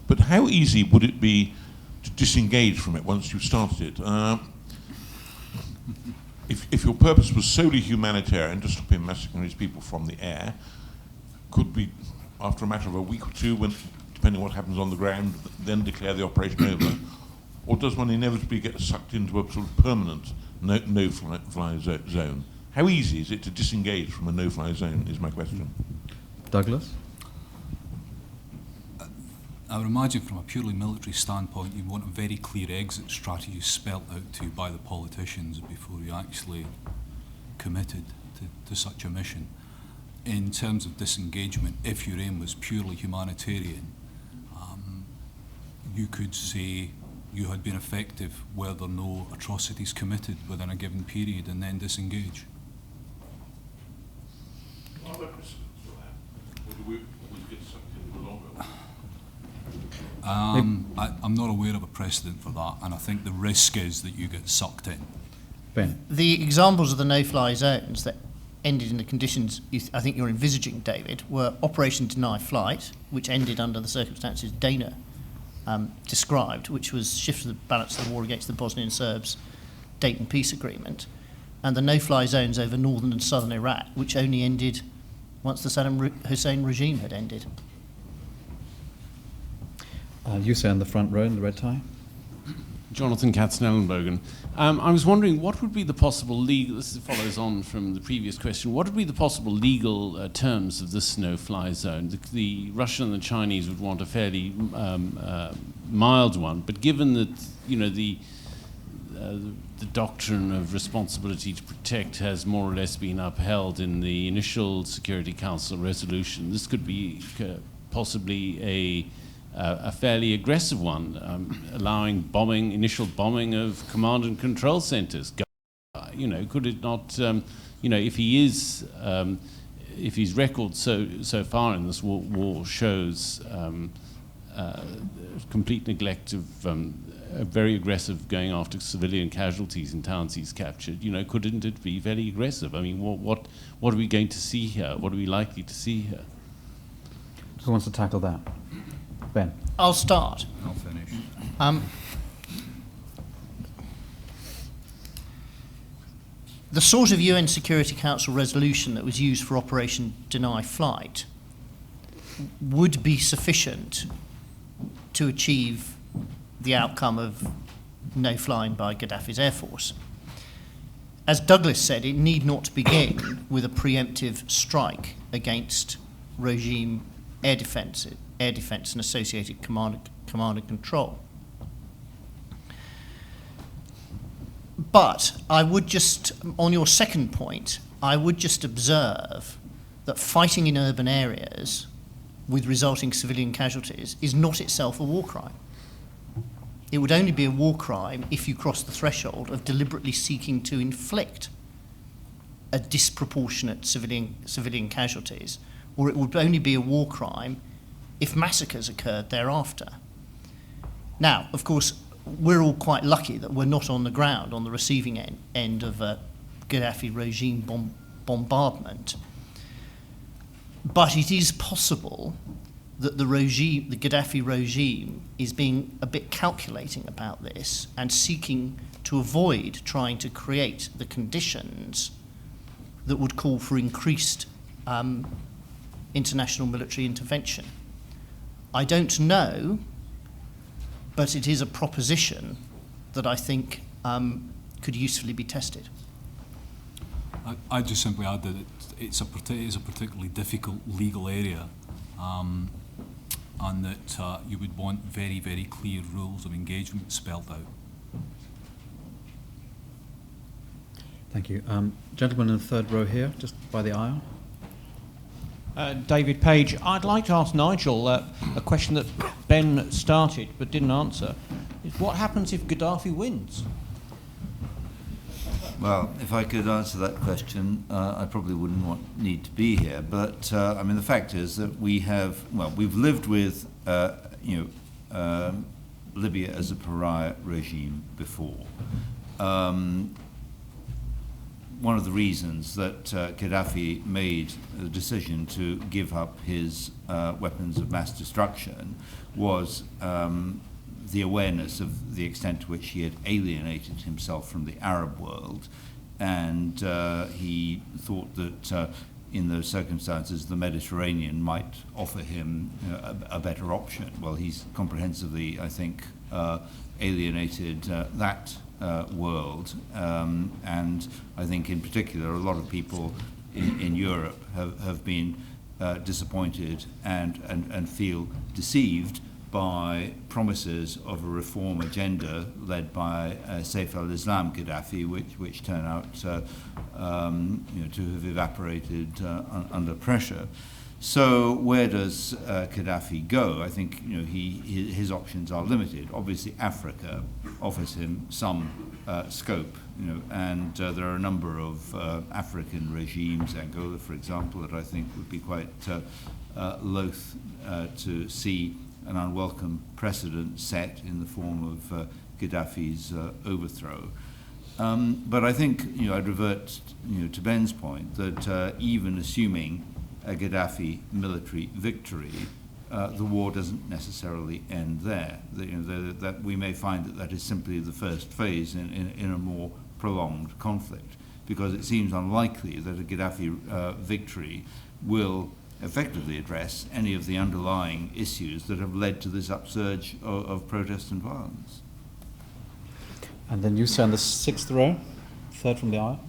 But how easy would it be to disengage from it once you've started it? If your purpose was solely humanitarian, to stop him massacring his people from the air, could be, after a matter of a week or two, when, depending on what happens on the ground, then declare the operation over? Or does one inevitably get sucked into a sort of permanent no-fly zone? How easy is it to disengage from a no-fly zone, is my question.
Douglas?
I would imagine from a purely military standpoint, you want a very clear exit strategy spelt out to you by the politicians before you actually committed to such a mission. In terms of disengagement, if your aim was purely humanitarian, you could say you had been effective were there no atrocities committed within a given period, and then disengage.
Are there precedents for that? Or
I'm not aware of a precedent for that, and I think the risk is that you get sucked in.
Ben.
The examples of the no-fly zones that ended in the conditions I think you're envisaging, David, were Operation Deny Flight, which ended under the circumstances Dana described, which was shift of the balance of the war against the Bosnian Serbs Dayton Peace Agreement, and the no-fly zones over northern and southern Iraq, which only ended once the Saddam Hussein regime had ended.
You say on the front row in the red tie.
Jonathan Katzenellenbogen. I was wondering what would be the possible legal, this follows on from the previous question, what would be the possible legal terms of this no-fly zone? The Russian and the Chinese would want a fairly mild one, but given that, you know, the doctrine of responsibility to protect has more or less been upheld in the initial Security Council resolution, this could be possibly a fairly aggressive one, allowing initial bombing of command and control centers. You know, could it not? You know, if his record so far in this war shows complete neglect of very aggressive going after civilian casualties in towns he's captured, you know, couldn't it be very aggressive? I mean, what are we going to see here? What are we likely to see here?
Who wants to tackle that? Ben.
I'll start.
I'll finish.
The sort of UN Security Council resolution that was used for Operation Deny Flight would be sufficient to achieve the outcome of no flying by Gaddafi's Air Force. As Douglas said, it need not begin with a preemptive strike against regime air defence and associated command and control. But I would just, on your second point, I would just observe that fighting in urban areas with resulting civilian casualties is not itself a war crime. It would only be a war crime if you cross the threshold of deliberately seeking to inflict a disproportionate civilian casualties, or it would only be a war crime if massacres occurred thereafter. Now, of course, we're all quite lucky that we're not on the ground on the receiving end of a Gaddafi regime bombardment. But it is possible that the Gaddafi regime is being a bit calculating about this and seeking to avoid trying to create the conditions that would call for increased international military intervention. I don't know, but it is a proposition that I think could usefully be tested.
I'd just simply add that it is a particularly difficult legal area, and that you would want very, very clear rules of engagement spelled out.
Thank you. Gentleman in the third row here, just by the aisle.
David Page. I'd like to ask Nigel a question that Ben started but didn't answer. What happens if Gaddafi wins?
Well, if I could answer that question, I probably wouldn't need to be here. But I mean, the fact is that we've lived with Libya as a pariah regime before. One of the reasons that Gaddafi made the decision to give up his weapons of mass destruction was the awareness of the extent to which he had alienated himself from the Arab world, and he thought that in those circumstances the Mediterranean might offer him a better option. Well, he's comprehensively, I think, alienated that world, and I think in particular a lot of people in Europe have been disappointed and feel deceived by promises of a reform agenda led by Saif al-Islam Gaddafi, which turn out to have evaporated under pressure. So where does Gaddafi go? I think his options are limited. Obviously, Africa offers him some scope, and there are a number of African regimes, Angola, for example, that I think would be quite loath to see an unwelcome precedent set in the form of Gaddafi's overthrow. But I think I'd revert to Ben's point that even assuming a Gaddafi military victory, the war doesn't necessarily end there. That we may find that is simply the first phase in a more prolonged conflict, because it seems unlikely that a Gaddafi victory will effectively address any of the underlying issues that have led to this upsurge of protest and violence.
And then you stand the sixth row, third from the aisle.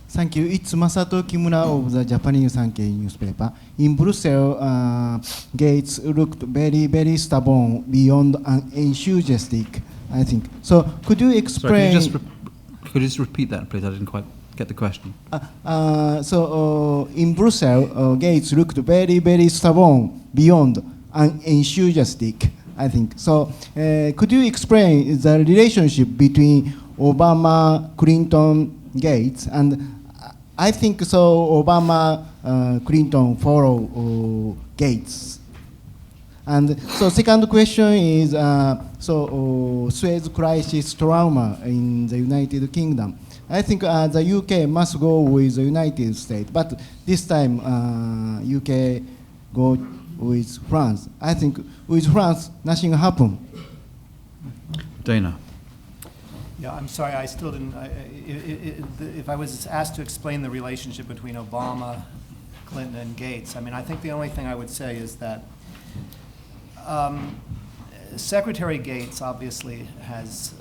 Thank you. It's Masato Kimura of the Japanese Sankei newspaper. In Brussels, gates looked very, very stubborn beyond an enthusiastic, I think. So could you explain...
Sorry, could you just repeat that, please? I didn't quite get the question.
In Brussels, gates looked very, very stubborn beyond an enthusiastic, I think. So could you explain the relationship between Obama, Clinton, Gates, and I think so Obama, Clinton follow Gates. And so second question is, Suez crisis trauma in the United Kingdom. I think the UK must go with the United States, but this time UK go with France. I think with France, nothing happened.
Dana.
Yeah, I'm sorry, I still didn't. If I was asked to explain the relationship between Obama, Clinton, and Gates, I think the only thing I would say is that Secretary Gates obviously has,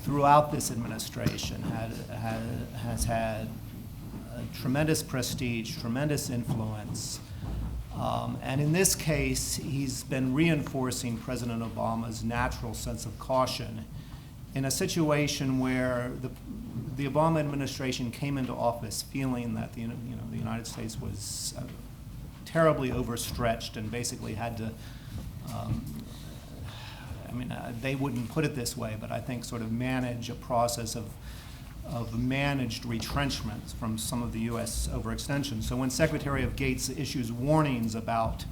throughout this administration, has had tremendous prestige, tremendous influence. And in this case, he's been reinforcing President Obama's natural sense of caution in a situation where the Obama administration came into office feeling that the United States was terribly overstretched and basically had to, they wouldn't put it this way, but I think sort of manage a process of managed retrenchments from some of the U.S. overextension. So when Secretary of Gates issues warnings about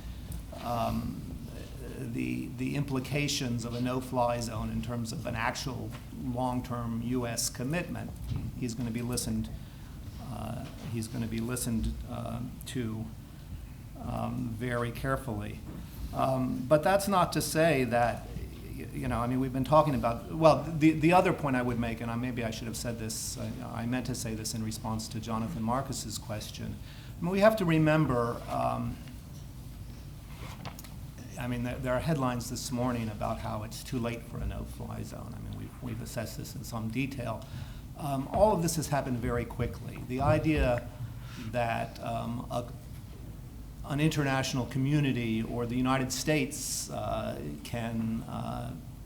the implications of a no-fly zone in terms of an actual long-term U.S. commitment, he's going to be listened. To very carefully. But that's not to say that, we've been talking about. Well, the other point I would make, and maybe I should have said this. I meant to say this in response to Jonathan Marcus's question. We have to remember. There are headlines this morning about how it's too late for a no-fly zone. We've assessed this in some detail. All of this has happened very quickly. The idea that an international community or the United States can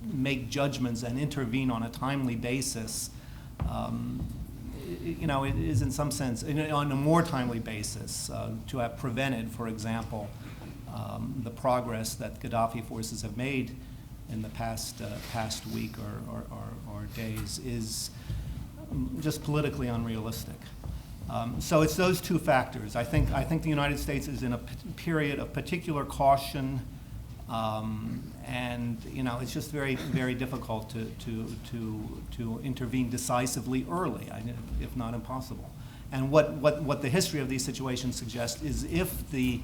make judgments and intervene on a timely basis, it is in some sense, on a more timely basis, to have prevented, for example, the progress that Gaddafi forces have made in the past week or days is just politically unrealistic. So it's those two factors. I think the United States is in a period of particular caution, and it's just very, very difficult to intervene decisively early, if not impossible. And what the history of these situations suggests is if the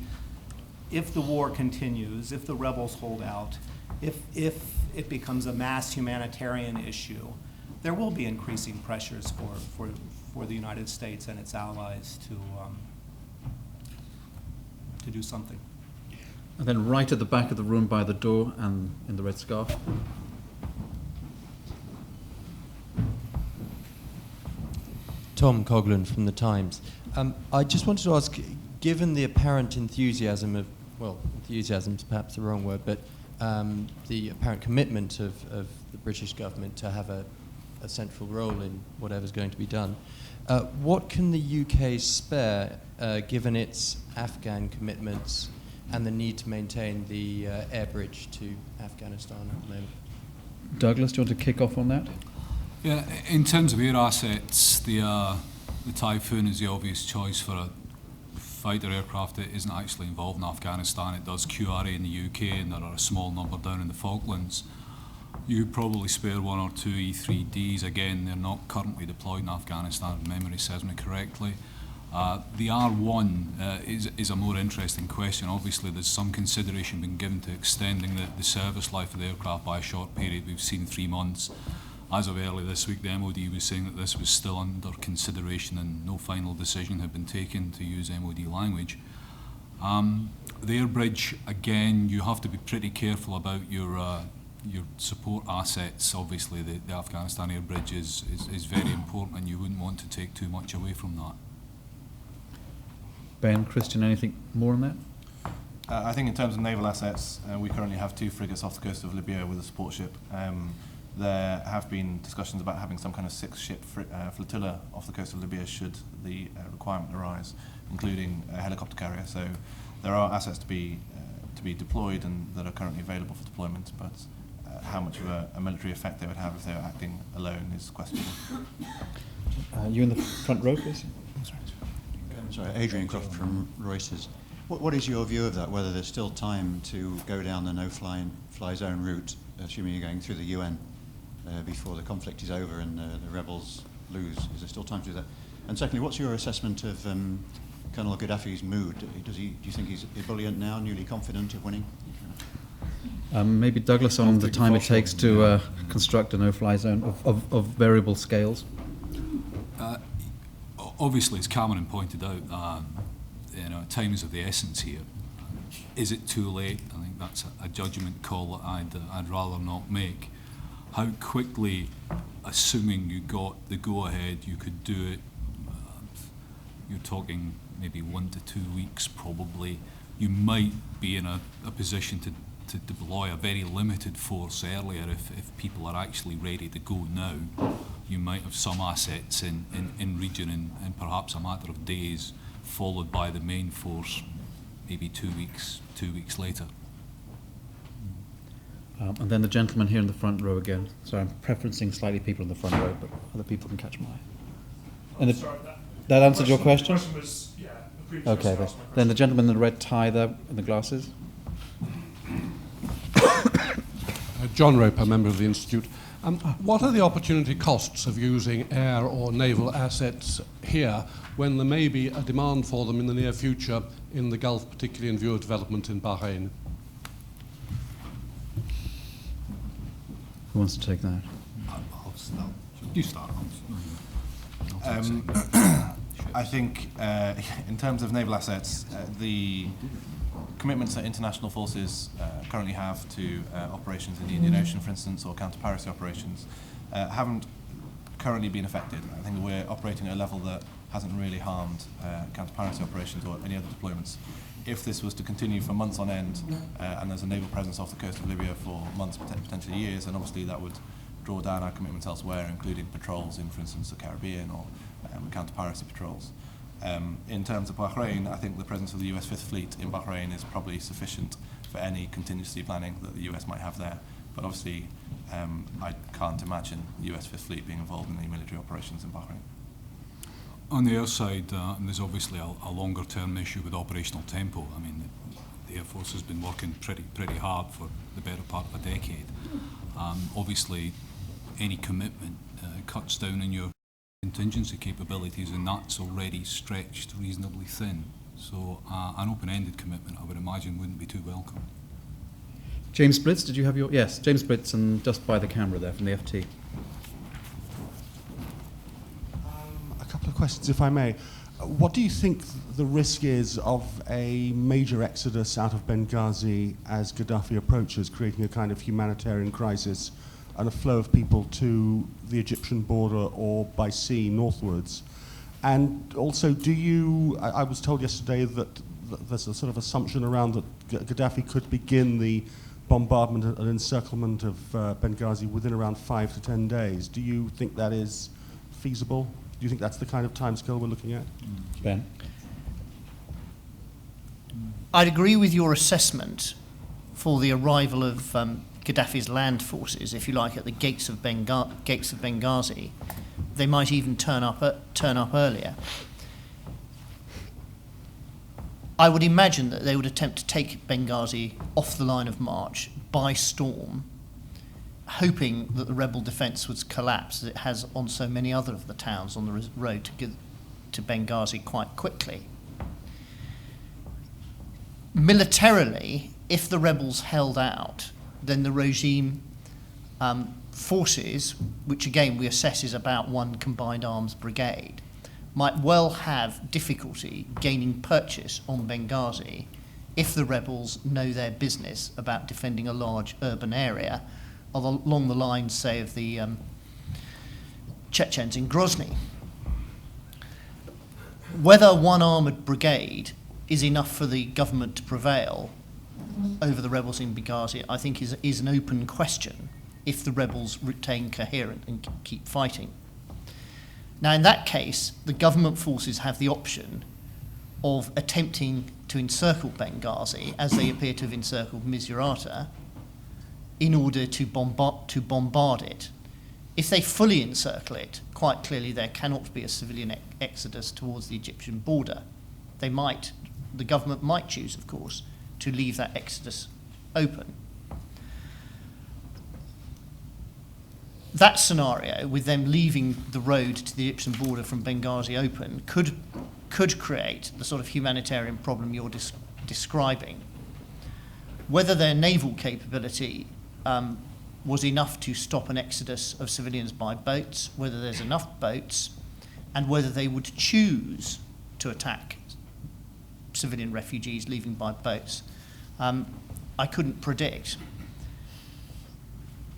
war continues, if the rebels hold out, if it becomes a mass humanitarian issue, there will be increasing pressures for the United States and its allies to do something.
And then right at the back of the room by the door and in the red scarf.
Tom Coghlan from The Times. I just wanted to ask, given the apparent enthusiasm of, well, enthusiasm is perhaps the wrong word, but the apparent commitment of the British government to have a central role in whatever's going to be done, what can the UK spare, given its Afghan commitments and the need to maintain the air bridge to Afghanistan at the moment?
Douglas, do you want to kick off on that?
Yeah, in terms of air assets, the Typhoon is the obvious choice for fighter aircraft that isn't actually involved in Afghanistan. It does QRA in the UK, and there are a small number down in the Falklands. You probably spare one or two E-3Ds. Again, they're not currently deployed in Afghanistan, if memory serves me correctly. The R1 is a more interesting question. Obviously, there's some consideration being given to extending the service life of the aircraft by a short period. We've seen 3 months. As of early this week, the MOD was saying that this was still under consideration and no final decision had been taken, to use MOD language. The air bridge, again, you have to be pretty careful about your support assets. Obviously, the Afghanistan air bridge is very important, and you wouldn't want to take too much away from that.
Ben, Christian, anything more on that?
I think in terms of naval assets, we currently have 2 frigates off the coast of Libya with a support ship. There have been discussions about having some kind of 6-ship flotilla off the coast of Libya should the requirement arise, including a helicopter carrier. So there are assets to be deployed and that are currently available for deployment, but how much of a military effect they would have if they were acting alone is questionable.
You in the front row, please.
Sorry, Adrian Croft from Reuters. What is your view of that, whether there's still time to go down the no-fly zone route, assuming you're going through the UN, before the conflict is over and the rebels lose? Is there still time to do that? And secondly, what's your assessment of Colonel Gaddafi's mood? Do you think he's ebullient now, newly confident of winning?
Maybe Douglas on the time it takes to construct a no-fly zone of variable scales.
Obviously, as Cameron pointed out, time is of the essence here. Is it too late? I think that's a judgment call that I'd rather not make. How quickly, assuming you got the go-ahead, you could do it? You're talking maybe 1 to 2 weeks, probably. You might be in a position to deploy a very limited force earlier if people are actually ready to go now. You might have some assets in region in perhaps a matter of days, followed by the main force maybe 2 weeks later.
And then the gentleman here in the front row again. So I'm preferencing slightly people in the front row, but other people can catch my eye. And
sorry,
that answered your question?
The question was, yeah, the previous
Okay, then the gentleman in the red tie there and the glasses.
John Roper, member of the Institute. What are the opportunity costs of using air or naval assets here when there may be a demand for them in the near future in the Gulf, particularly in view of development in Bahrain?
Who wants to take that?
I'll start. You start.
I think in terms of naval assets, the commitments that international forces currently have to operations in the Indian Ocean, for instance, or counter-piracy operations, haven't currently been affected. I think we're operating at a level that hasn't really harmed counter-piracy operations or any other deployments. If this was to continue for months on end, and there's a naval presence off the coast of Libya for months, potentially years, then obviously that would draw down our commitments elsewhere, including patrols in, for instance, the Caribbean or counter-piracy patrols. In terms of Bahrain, I think the presence of the US Fifth Fleet in Bahrain is probably sufficient for any contingency planning that the US might have there. But obviously, I can't imagine the US Fifth Fleet being involved in any military operations in Bahrain.
On the air side, there's obviously a longer-term issue with operational tempo. I mean, the Air Force has been working pretty hard for the better part of a decade. Obviously, any commitment cuts down on your contingency capabilities, and that's already stretched reasonably thin. So an open-ended commitment, I would imagine, wouldn't be too welcome.
James Blitz, did you have your... Yes, James Blitz, and just by the camera there from the FT.
A couple of questions, if I may. What do you think the risk is of a major exodus out of Benghazi as Gaddafi approaches, creating a kind of humanitarian crisis and a flow of people to the Egyptian border or by sea northwards? And also, I was told yesterday that there's a sort of assumption around that Gaddafi could begin the bombardment and encirclement of Benghazi within around 5 to 10 days. Do you think that is feasible? Do you think that's the kind of timescale we're looking at?
Ben?
I'd agree with your assessment for the arrival of Gaddafi's land forces, if you like, at the gates of Benghazi. They might even turn up earlier. I would imagine that they would attempt to take Benghazi off the line of march by storm, hoping that the rebel defence would collapse, as it has on so many other of the towns on the road to Benghazi quite quickly. Militarily, if the rebels held out, then the regime forces, which again we assess is about one combined arms brigade, might well have difficulty gaining purchase on Benghazi if the rebels know their business about defending a large urban area along the lines, say, of the Chechens in Grozny. Whether one armoured brigade is enough for the government to prevail over the rebels in Benghazi, I think is an open question if the rebels retain coherent and keep fighting. Now, in that case, the government forces have the option of attempting to encircle Benghazi, as they appear to have encircled Misurata, in order to bombard it. If they fully encircle it, quite clearly there cannot be a civilian exodus towards the Egyptian border. The government might choose, of course, to leave that exodus open. That scenario, with them leaving the road to the Egyptian border from Benghazi open, could create the sort of humanitarian problem you're describing. Whether their naval capability was enough to stop an exodus of civilians by boats, whether there's enough boats, and whether they would choose to attack civilian refugees leaving by boats, I couldn't predict.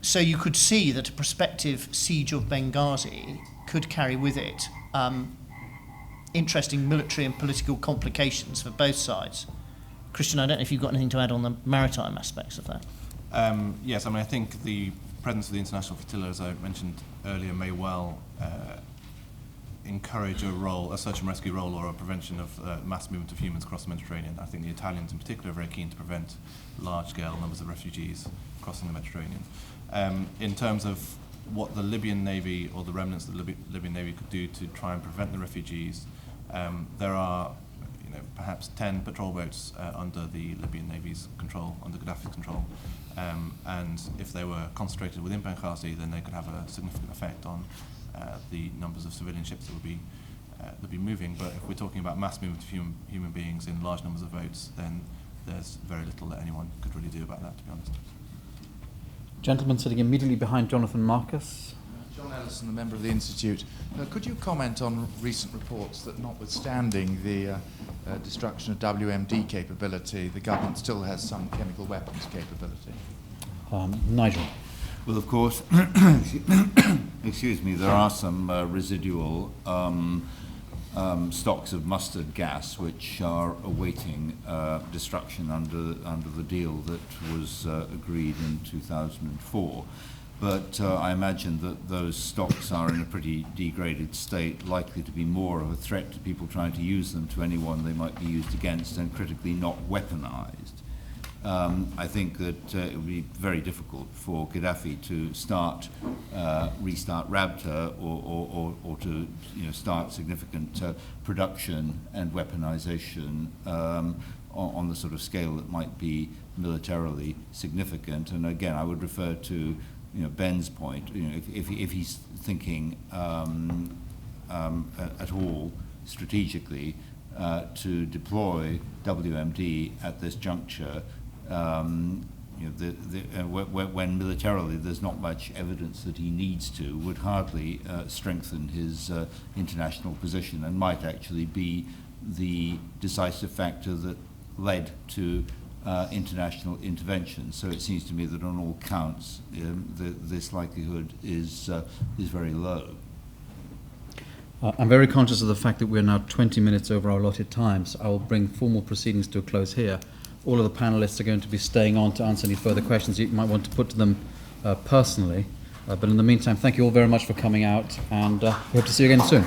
So you could see that a prospective siege of Benghazi could carry with it interesting military and political complications for both sides. Christian, I don't know if you've got anything to add on the maritime aspects of that.
Yes, I mean, I think the presence of the international flotilla, as I mentioned earlier, may well encourage a search and rescue role or a prevention of mass movement of humans across the Mediterranean. I think the Italians in particular are very keen to prevent large-scale numbers of refugees crossing the Mediterranean. In terms of what the Libyan Navy or the remnants of the Libyan Navy could do to try and prevent the refugees, there are perhaps 10 patrol boats under the Libyan Navy's control, under Gaddafi's control. And if they were concentrated within Benghazi, then they could have a significant effect on the numbers of civilian ships that would be moving. But if we're talking about mass movement of human beings in large numbers of boats, then there's very little that anyone could really do about that, to be honest.
Gentleman sitting immediately behind Jonathan Marcus.
John Ellison, a member of the Institute. Could you comment on recent reports that notwithstanding the destruction of WMD capability, the government still has some chemical weapons capability?
Nigel.
Well, of course, excuse me, there are some residual stocks of mustard gas which are awaiting destruction under the deal that was agreed in 2004. But I imagine that those stocks are in a pretty degraded state, likely to be more of a threat to people trying to use them, to anyone they might be used against, and critically not weaponized. I think that it would be very difficult for Gaddafi to restart Rabta or to start significant production and weaponization on the sort of scale that might be militarily significant. And again, I would refer to Ben's point. If he's thinking at all strategically to deploy WMD at this juncture, when militarily there's not much evidence that he needs to, would hardly strengthen his international position and might actually be the decisive factor that led to international intervention. So it seems to me that on all counts, this likelihood is very low.
I'm very conscious of the fact that we're now 20 minutes over our allotted time, so I will bring formal proceedings to a close here. All of the panelists are going to be staying on to answer any further questions you might want to put to them personally. But in the meantime, thank you all very much for coming out, and hope to see you again soon.